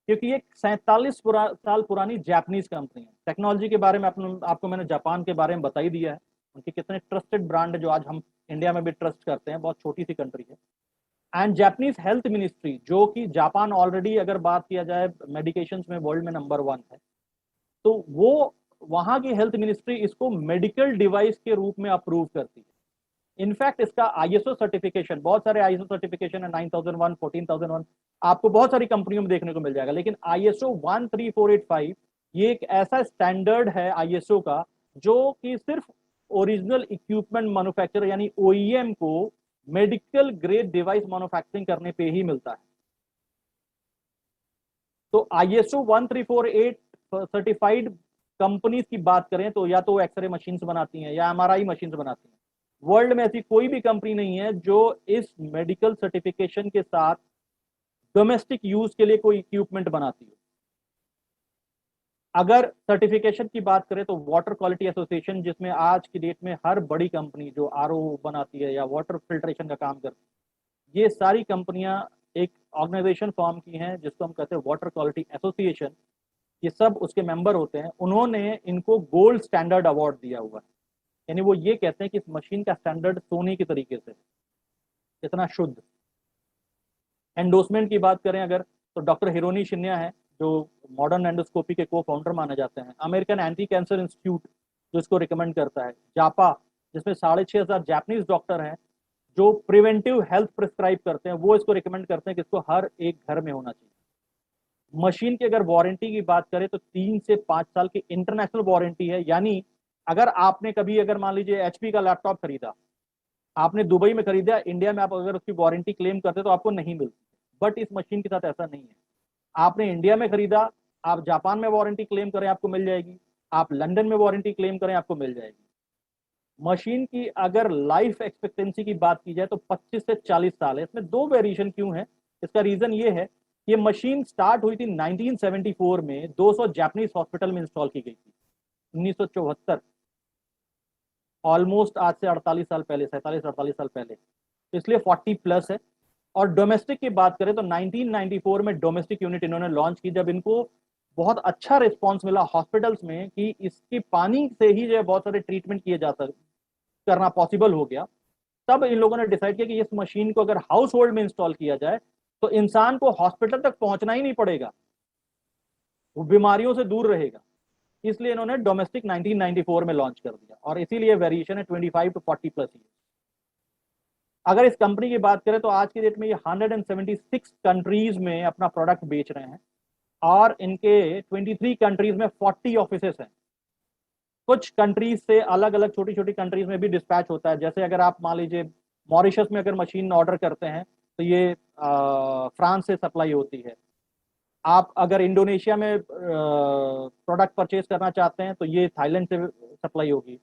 Speaker 1: क्योंकि ये 47 साल पुरानी जापानीज कंपनी है। टेक्नोलॉजी के बारे में आपको मैंने जापान के बारे में बता ही दिया है, उनके कितने ट्रस्टेड ब्रांड है जो आज हम इंडिया में भी ट्रस्ट करते हैं, बहुत छोटी सी कंट्री है। एंड जापानीज हेल्थ मिनिस्ट्री, जो कि जापान ऑलरेडी अगर बात किया जाए मेडिकेशंस में वर्ल्ड में नंबर 1 है, तो वो वहां की हेल्थ मिनिस्ट्री इसको मेडिकल डिवाइस के रूप में अप्रूव करती है। इनफैक्ट इसका आईएसओ सर्टिफिकेशन, बहुत सारे आईएसओ सर्टिफिकेशन है, 9001, 14001, आपको बहुत सारी कंपनियों में देखने को मिल जाएगा, लेकिन आईएसओ 13485 ये एक ऐसा स्टैंडर्ड है आईएसओ का जो कि सिर्फ ओरिजिनल इक्विपमेंट मैन्युफैक्चरर यानी ओईएम को मेडिकल ग्रेड डिवाइस मैन्युफैक्चरिंग करने पे ही मिलता है। तो आईएसओ 1348 सर्टिफाइड कंपनीज की बात करें तो या तो एक्सरे मशीन्स बनाती हैं या एमआरआई मशीन्स बनाती हैं। वर्ल्ड में ऐसी कोई भी कंपनी नहीं है जो इस मेडिकल सर्टिफिकेशन के साथ डोमेस्टिक यूज के लिए कोई इक्विपमेंट बनाती है। अगर सर्टिफिकेशन की बात करें तो वाटर क्वालिटी एसोसिएशन, जिसमें आज की डेट में हर बड़ी कंपनी जो आरओ बनाती है या वाटर फिल्ट्रेशन का काम करती है, ये सारी कंपनियां एक ऑर्गेनाइजेशन फॉर्म की हैं जिसको हम कहते हैं वाटर क्वालिटी एसोसिएशन। ये सब उसके मेंबर होते हैं। उन्होंने इनको गोल्ड स्टैंडर्ड अवार्ड दिया हुआ है, यानी वो ये कहते हैं कि इस मशीन का स्टैंडर्ड सोने की तरीके से, इतना शुद्ध। एंडोसमेंट की बात करें अगर, तो डॉक्टर हिरोनी शिन्या है जो मॉडर्न एंडोस्कोपी के को फाउंडर माने जाते हैं। अमेरिकन एंटी कैंसर इंस्टीट्यूट जो इसको रिकमेंड करता है। जापा, जिसमें 6500 जापानीज डॉक्टर हैं जो प्रिवेंटिव हेल्थ प्रिस्क्राइब करते हैं, वो इसको रिकमेंड करते हैं कि इसको हर एक घर में होना चाहिए। मशीन की अगर वारंटी की बात करें तो 3 से 5 साल की इंटरनेशनल वारंटी है, यानी अगर आपने कभी अगर मान लीजिए एचपी का लैपटॉप खरीदा, आपने दुबई में खरीदा, इंडिया में आप अगर उसकी वारंटी क्लेम करते तो आपको नहीं मिलती। बट इस मशीन के साथ ऐसा नहीं है। आपने इंडिया में खरीदा, आप जापान में वारंटी क्लेम करें आपको मिल जाएगी, आप लंदन में वारंटी क्लेम करें आपको मिल जाएगी। मशीन की अगर लाइफ एक्सपेक्टेंसी की बात की जाए तो 25 से 40 साल है। इसमें 2 वेरिएशन क्यों है? इसका रीजन ये है, ये मशीन स्टार्ट हुई थी 1974 में, 200 जापानीज हॉस्पिटल में इंस्टॉल की गई थी 1974, ऑलमोस्ट आज से 48 साल पहले, 47-48 साल पहले, इसलिए 40 प्लस है। और डोमेस्टिक की बात करें तो 1994 में डोमेस्टिक यूनिट इन्होंने लॉन्च की, जब इनको बहुत अच्छा रिस्पांस मिला हॉस्पिटल्स में कि इसकी पानी से ही जो है बहुत सारे ट्रीटमेंट किए जा सकते, करना पॉसिबल हो गया। तब इन लोगों ने डिसाइड किया कि इस मशीन को अगर हाउस होल्ड में इंस्टॉल किया जाए तो इंसान को हॉस्पिटल तक पहुंचना ही नहीं पड़ेगा, वो बीमारियों से दूर रहेगा। इसलिए इन्होंने डोमेस्टिक 1994 में लॉन्च कर दिया, और इसीलिए वेरिएशन है 25 to 40 प्लस ईयर। अगर इस कंपनी की बात करें तो आज की डेट में ये 176 कंट्रीज में अपना प्रोडक्ट बेच रहे हैं, और इनके 23 कंट्रीज में 40 ऑफिसेस हैं। कुछ कंट्रीज से अलग अलग छोटी छोटी कंट्रीज में भी डिस्पैच होता है। जैसे अगर आप मान लीजिए मॉरिशस में अगर मशीन ऑर्डर करते हैं तो ये फ्रांस से सप्लाई होती है। आप अगर इंडोनेशिया में प्रोडक्ट परचेज करना चाहते हैं तो ये थाईलैंड से सप्लाई होगी।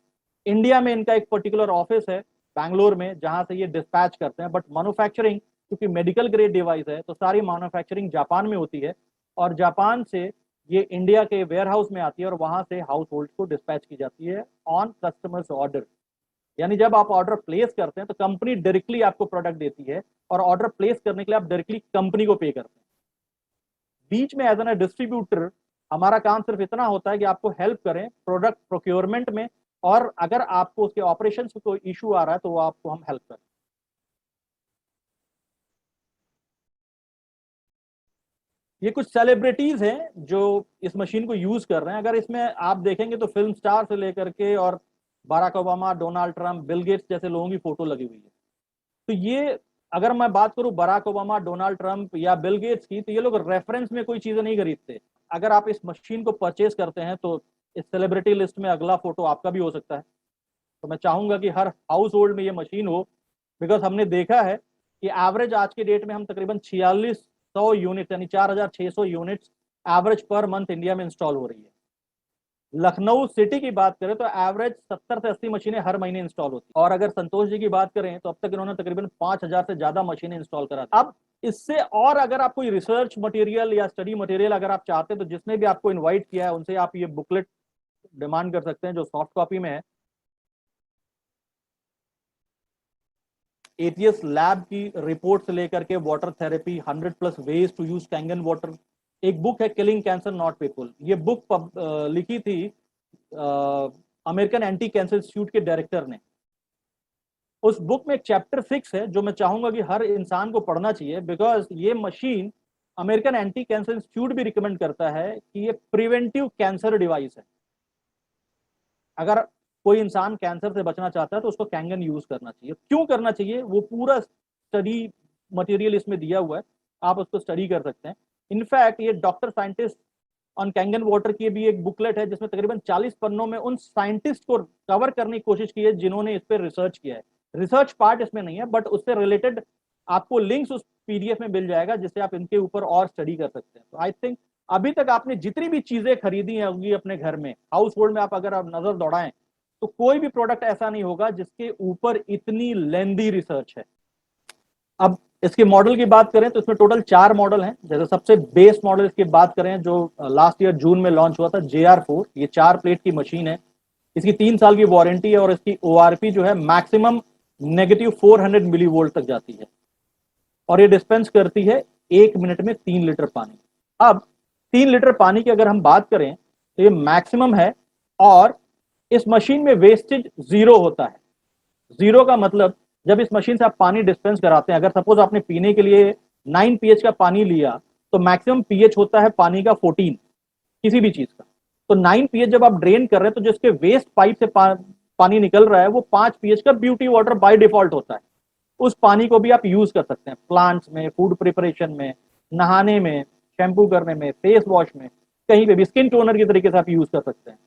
Speaker 1: इंडिया में इनका एक पर्टिकुलर ऑफिस है बैंगलोर में, जहां से ये डिस्पैच करते हैं। बट मैन्युफैक्चरिंग, क्योंकि मेडिकल ग्रेड डिवाइस है, तो सारी मैन्युफैक्चरिंग जापान में होती है, और जापान से ये इंडिया के वेयर हाउस में आती है और वहां से हाउस होल्ड को डिस्पैच की जाती है ऑन कस्टमर्स ऑर्डर। यानी जब आप ऑर्डर प्लेस करते हैं तो कंपनी डायरेक्टली आपको प्रोडक्ट देती है, और ऑर्डर प्लेस करने के लिए आप डायरेक्टली कंपनी को पे करते हैं। बीच में एज एन डिस्ट्रीब्यूटर हमारा काम सिर्फ इतना होता है कि आपको हेल्प करें प्रोडक्ट प्रोक्योरमेंट में, और अगर आपको उसके ऑपरेशन से कोई इशू आ रहा है तो वो आपको हम हेल्प करें। ये कुछ सेलिब्रिटीज हैं जो इस मशीन को यूज कर रहे हैं। अगर इसमें आप देखेंगे तो फिल्म स्टार से लेकर के और Barack Obama, Donald Trump, Bill Gates जैसे लोगों की फोटो लगी हुई है। तो ये अगर मैं बात करूं बराक ओबामा, डोनाल्ड ट्रंप या बिल गेट्स की, तो ये लोग रेफरेंस में कोई चीजें नहीं खरीदते। अगर आप इस मशीन को परचेज करते हैं तो इस सेलिब्रिटी लिस्ट में अगला फोटो आपका भी हो सकता है। तो मैं चाहूंगा कि हर हाउस होल्ड में ये मशीन हो, बिकॉज हमने देखा है कि एवरेज आज के डेट में हम तकरीबन 4600 यूनिट यानी 4600 units average per month India में इंस्टॉल हो रही है। लखनऊ सिटी की बात करें तो एवरेज 70 से 80 मशीनें हर महीने इंस्टॉल होती है। और अगर संतोष जी की बात करें तो अब तक इन्होंने तकरीबन 5000 से ज्यादा मशीनें इंस्टॉल करा दी। अब इससे और अगर आप कोई रिसर्च मटेरियल या स्टडी मटेरियल अगर आप चाहते हैं तो जिसने भी आपको इनवाइट किया है उनसे आप ये बुकलेट डिमांड कर सकते हैं जो सॉफ्ट कॉपी में है। एटीएस लैब की रिपोर्ट से लेकर के water therapy, 100+ ways to use Kangen water. एक बुक है किलिंग कैंसर नॉट पीपल, ये बुक लिखी थी अमेरिकन एंटी कैंसर इंस्टीट्यूट के डायरेक्टर ने। उस बुक में एक चैप्टर 6 है जो मैं चाहूंगा कि हर इंसान को पढ़ना चाहिए, बिकॉज ये machine American anti cancer institute भी रिकमेंड करता है कि ये प्रिवेंटिव कैंसर डिवाइस है। अगर कोई इंसान कैंसर से बचना चाहता है तो उसको कैंगन यूज करना चाहिए। क्यों करना चाहिए वो पूरा स्टडी मटेरियल इसमें दिया हुआ है, आप उसको स्टडी कर सकते हैं। इनफैक्ट ये doctor scientist on Kangen water की भी एक बुकलेट है जिसमें तकरीबन 40 पन्नों में उन साइंटिस्ट को कवर करने की कोशिश की है जिन्होंने इस पर रिसर्च किया है। रिसर्च पार्ट इसमें नहीं है बट उससे रिलेटेड आपको लिंक्स उस पीडीएफ में मिल जाएगा जिससे आप इनके ऊपर और स्टडी कर सकते हैं। तो आई थिंक अभी तक आपने जितनी भी चीजें खरीदी होंगी अपने घर में, हाउस होल्ड में, आप अगर आप नजर दौड़ाएं तो कोई भी प्रोडक्ट ऐसा नहीं होगा जिसके ऊपर इतनी लेंदी रिसर्च है। अब इसके मॉडल की बात करें तो इसमें टोटल 4 मॉडल हैं। जैसे सबसे बेस मॉडल इसकी बात करें जो लास्ट ईयर जून में लॉन्च हुआ था, JR4, ये 4 प्लेट की मशीन है। इसकी 3 साल की वारंटी है और इसकी ORP जो है मैक्सिमम -400 मिली वोल्ट तक जाती है और ये डिस्पेंस करती है 1 मिनट में 3 लीटर पानी। अब 3 लीटर पानी की अगर हम बात करें तो ये मैक्सिमम है और इस मशीन में वेस्टेज 0 होता है। 0 का मतलब जब इस मशीन से आप पानी डिस्पेंस कराते हैं, अगर सपोज आपने पीने के लिए 9 pH का पानी लिया तो मैक्सिमम pH होता है पानी का 14 किसी भी चीज का। तो 9 pH जब आप ड्रेन कर रहे हैं तो जिसके वेस्ट पाइप से पानी निकल रहा है वो 5 pH का ब्यूटी वाटर बाय डिफॉल्ट होता है। उस पानी को भी आप यूज कर सकते हैं प्लांट्स में, फूड प्रिपरेशन में, नहाने में, शैम्पू करने में, फेस वॉश में, कहीं पे भी स्किन टोनर की तरीके से आप यूज कर सकते हैं।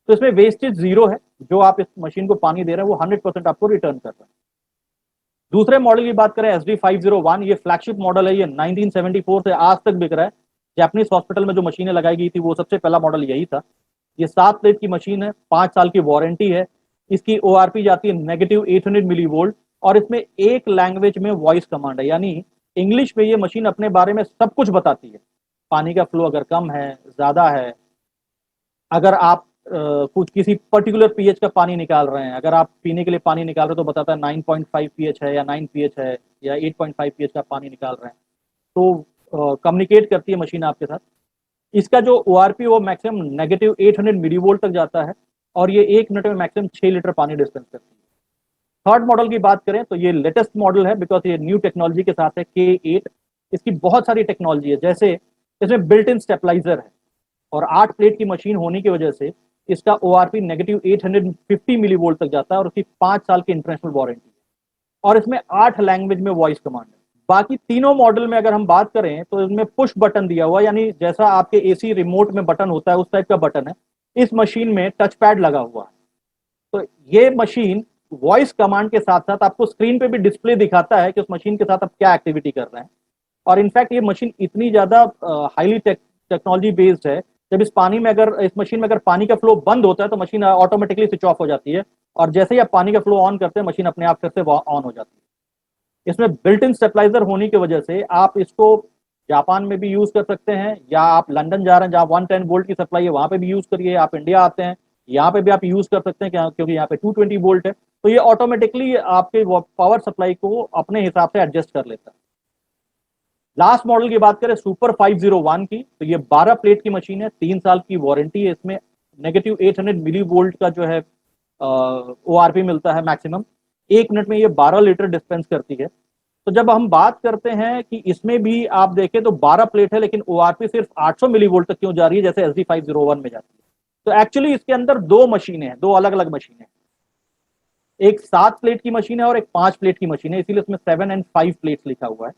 Speaker 1: तो इसमें वेस्टेज 0 है। जो आप इस मशीन को पानी दे रहे हैं वो 100% आपको रिटर्न कर रहा है। दूसरे मॉडल की बात करें SD501, ये फ्लैगशिप मॉडल है। ये 1974 से आज तक बिक रहा है। जापानीज हॉस्पिटल में जो मशीनें लगाई गई थी वो सबसे पहला मॉडल यही था। ये 7 प्लेट की मशीन है, 5 साल की वारंटी है। इसकी ORP जाती है -800 मिली वोल्ट और इसमें एक लैंग्वेज में वॉइस कमांड है, यानी इंग्लिश में ये मशीन अपने बारे में सब कुछ बताती है। पानी का फ्लो अगर कम है, ज्यादा है, अगर आप कुछ किसी पर्टिकुलर pH का पानी निकाल रहे हैं, अगर आप पीने के लिए पानी निकाल रहे हैं तो बताता है 9.5 pH है या 9 pH है या 8.5 pH का पानी निकाल रहे हैं। तो कम्युनिकेट करती है मशीन आपके साथ। इसका जो ORP वो मैक्सिमम -800 मिली वोल्ट तक जाता है और ये 1 मिनट में मैक्सिमम 6 लीटर पानी डिस्पेंस करती है। थर्ड मॉडल की बात करें तो ये लेटेस्ट मॉडल है बिकॉज ये न्यू टेक्नोलॉजी के साथ है, K8। इसकी बहुत सारी टेक्नोलॉजी है, जैसे इसमें बिल्ट इन स्टेबलाइजर है और 8 प्लेट की मशीन होने की वजह से इसका ORP -850 मिली वोल्ट तक जाता है और उसकी 5 साल की इंटरनेशनल वारंटी है और इसमें 8 लैंग्वेज में वॉइस कमांड है। बाकी तीनों मॉडल में अगर हम बात करें तो इसमें पुश बटन दिया हुआ, यानी जैसा आपके AC रिमोट में बटन होता है उस टाइप का बटन है। इस मशीन में टच पैड लगा हुआ है। तो ये मशीन वॉइस कमांड के साथ साथ आपको स्क्रीन पे भी डिस्प्ले दिखाता है कि उस मशीन के साथ आप क्या एक्टिविटी कर रहे हैं। और इनफैक्ट ये मशीन इतनी ज्यादा हाईली टेक्नोलॉजी बेस्ड है, जब इस मशीन में अगर पानी का फ्लो बंद होता है तो मशीन ऑटोमेटिकली स्विच ऑफ हो जाती है और जैसे ही आप पानी का फ्लो ऑन करते हैं मशीन अपने आप फिर से ऑन हो जाती है। इसमें बिल्ट इन स्टेबलाइजर होने की वजह से आप इसको जापान में भी यूज कर सकते हैं या आप लंदन जा रहे हैं जहाँ 110 वोल्ट की सप्लाई है वहां पे भी यूज करिए। आप इंडिया आते हैं यहाँ पे भी आप यूज कर सकते हैं क्योंकि यहाँ पे 220 वोल्ट है, तो ये ऑटोमेटिकली आपके पावर सप्लाई को अपने हिसाब से एडजस्ट कर लेता है। लास्ट मॉडल की बात करें सुपर 501 की, तो ये 12 प्लेट की मशीन है, 3 साल की वारंटी है। इसमें -800 मिली वोल्ट का जो है ORP मिलता है मैक्सिमम। 1 मिनट में ये 12 लीटर डिस्पेंस करती है। तो जब हम बात करते हैं कि इसमें भी आप देखें तो 12 प्लेट है लेकिन ORP सिर्फ 800 मिली वोल्ट तक क्यों जा रही है जैसे SD501 में जाती है। तो एक्चुअली इसके अंदर 2 मशीनें हैं, 2 अलग अलग मशीनें हैं। एक 7 प्लेट की मशीन है और एक 5 प्लेट की मशीन है, इसीलिए इसमें 7 and 5 प्लेट्स लिखा हुआ है।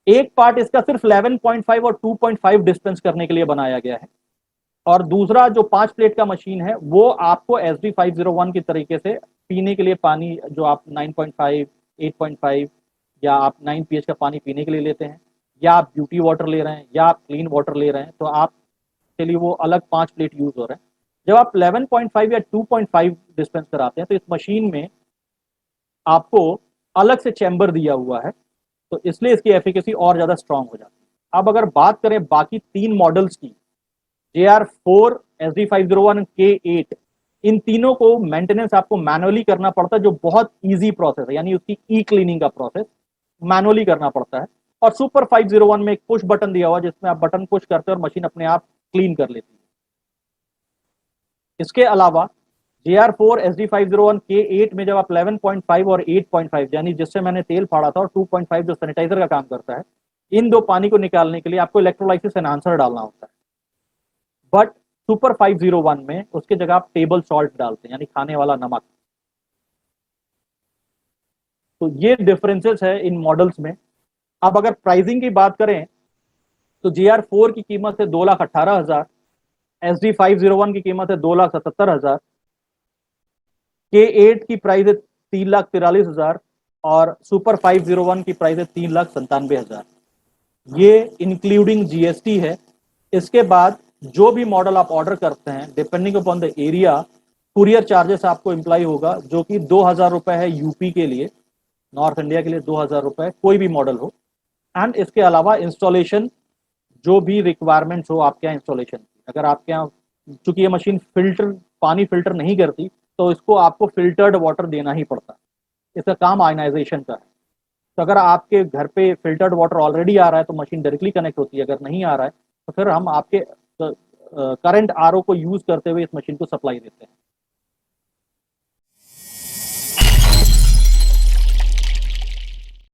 Speaker 1: एक पार्ट इसका सिर्फ 11.5 और 2.5 डिस्पेंस करने के लिए बनाया गया है, और दूसरा जो 5 प्लेट का मशीन है वो आपको SD501 की तरीके से पीने के लिए पानी, जो आप 9.5, 8.5 या आप 9 pH का पानी पीने के लिए लेते हैं, या आप ब्यूटी वाटर ले रहे हैं, या आप क्लीन वाटर ले रहे हैं, तो आपके लिए वो अलग 5 प्लेट यूज हो रहे हैं। जब आप 11.5 या 2.5 डिस्पेंस कराते हैं तो इस मशीन में आपको अलग से चैम्बर दिया हुआ है, तो इसलिए इसकी एफिकेसी और ज्यादा स्ट्रांग हो जाती है। अब अगर बात करें बाकी 3 मॉडल्स की, JR4, SD501, K8, इन तीनों को मेंटेनेंस आपको मैनुअली करना पड़ता है, जो बहुत इजी प्रोसेस है, यानी उसकी ई क्लीनिंग का प्रोसेस मैनुअली करना पड़ता है। और सुपर 501 में एक पुश बटन दिया हुआ है, जिसमें आप बटन पुश करते हैं और मशीन अपने आप क्लीन कर लेती है। इसके अलावा JR4, SD501, K8 में जब आप 11.5 और 8.5, यानी जिससे मैंने तेल फाड़ा था, और 2.5 जो सैनिटाइजर का काम करता है, इन दो पानी को निकालने के लिए आपको इलेक्ट्रोलाइसिस एनहांसर डालना होता है। बट सुपर 501 में उसके जगह आप टेबल सॉल्ट डालते हैं, यानी खाने वाला नमक। तो ये डिफरेंसेस है इन मॉडल्स में। अब अगर प्राइसिंग की बात करें तो JR4 की कीमत है 2,18,000, SD501 की कीमत है 2,77,000, K8 की प्राइस है 3,43,000 और सुपर 501 की प्राइस है 3,97,000। ये इंक्लूडिंग GST है। इसके बाद जो भी मॉडल आप ऑर्डर करते हैं, depending upon the area, courier charges आपको इम्प्लाई होगा, जो कि 2,000 रुपए है यूपी के लिए, नॉर्थ इंडिया के लिए 2,000 रुपए, कोई भी मॉडल हो। एंड इसके अलावा इंस्टॉलेशन, जो भी रिक्वायरमेंट्स हो आपके यहाँ इंस्टॉलेशन, अगर आपके यहाँ, चूंकि ये मशीन पानी फिल्टर नहीं करती, तो इसको आपको फिल्टर्ड वाटर देना ही पड़ता है। इसका काम आयनाइजेशन का है। तो अगर आपके घर पे फिल्टर्ड वाटर ऑलरेडी आ रहा है तो मशीन डायरेक्टली कनेक्ट होती है, अगर नहीं आ रहा है तो फिर हम आपके करंट RO को यूज करते हुए इस मशीन को सप्लाई देते हैं।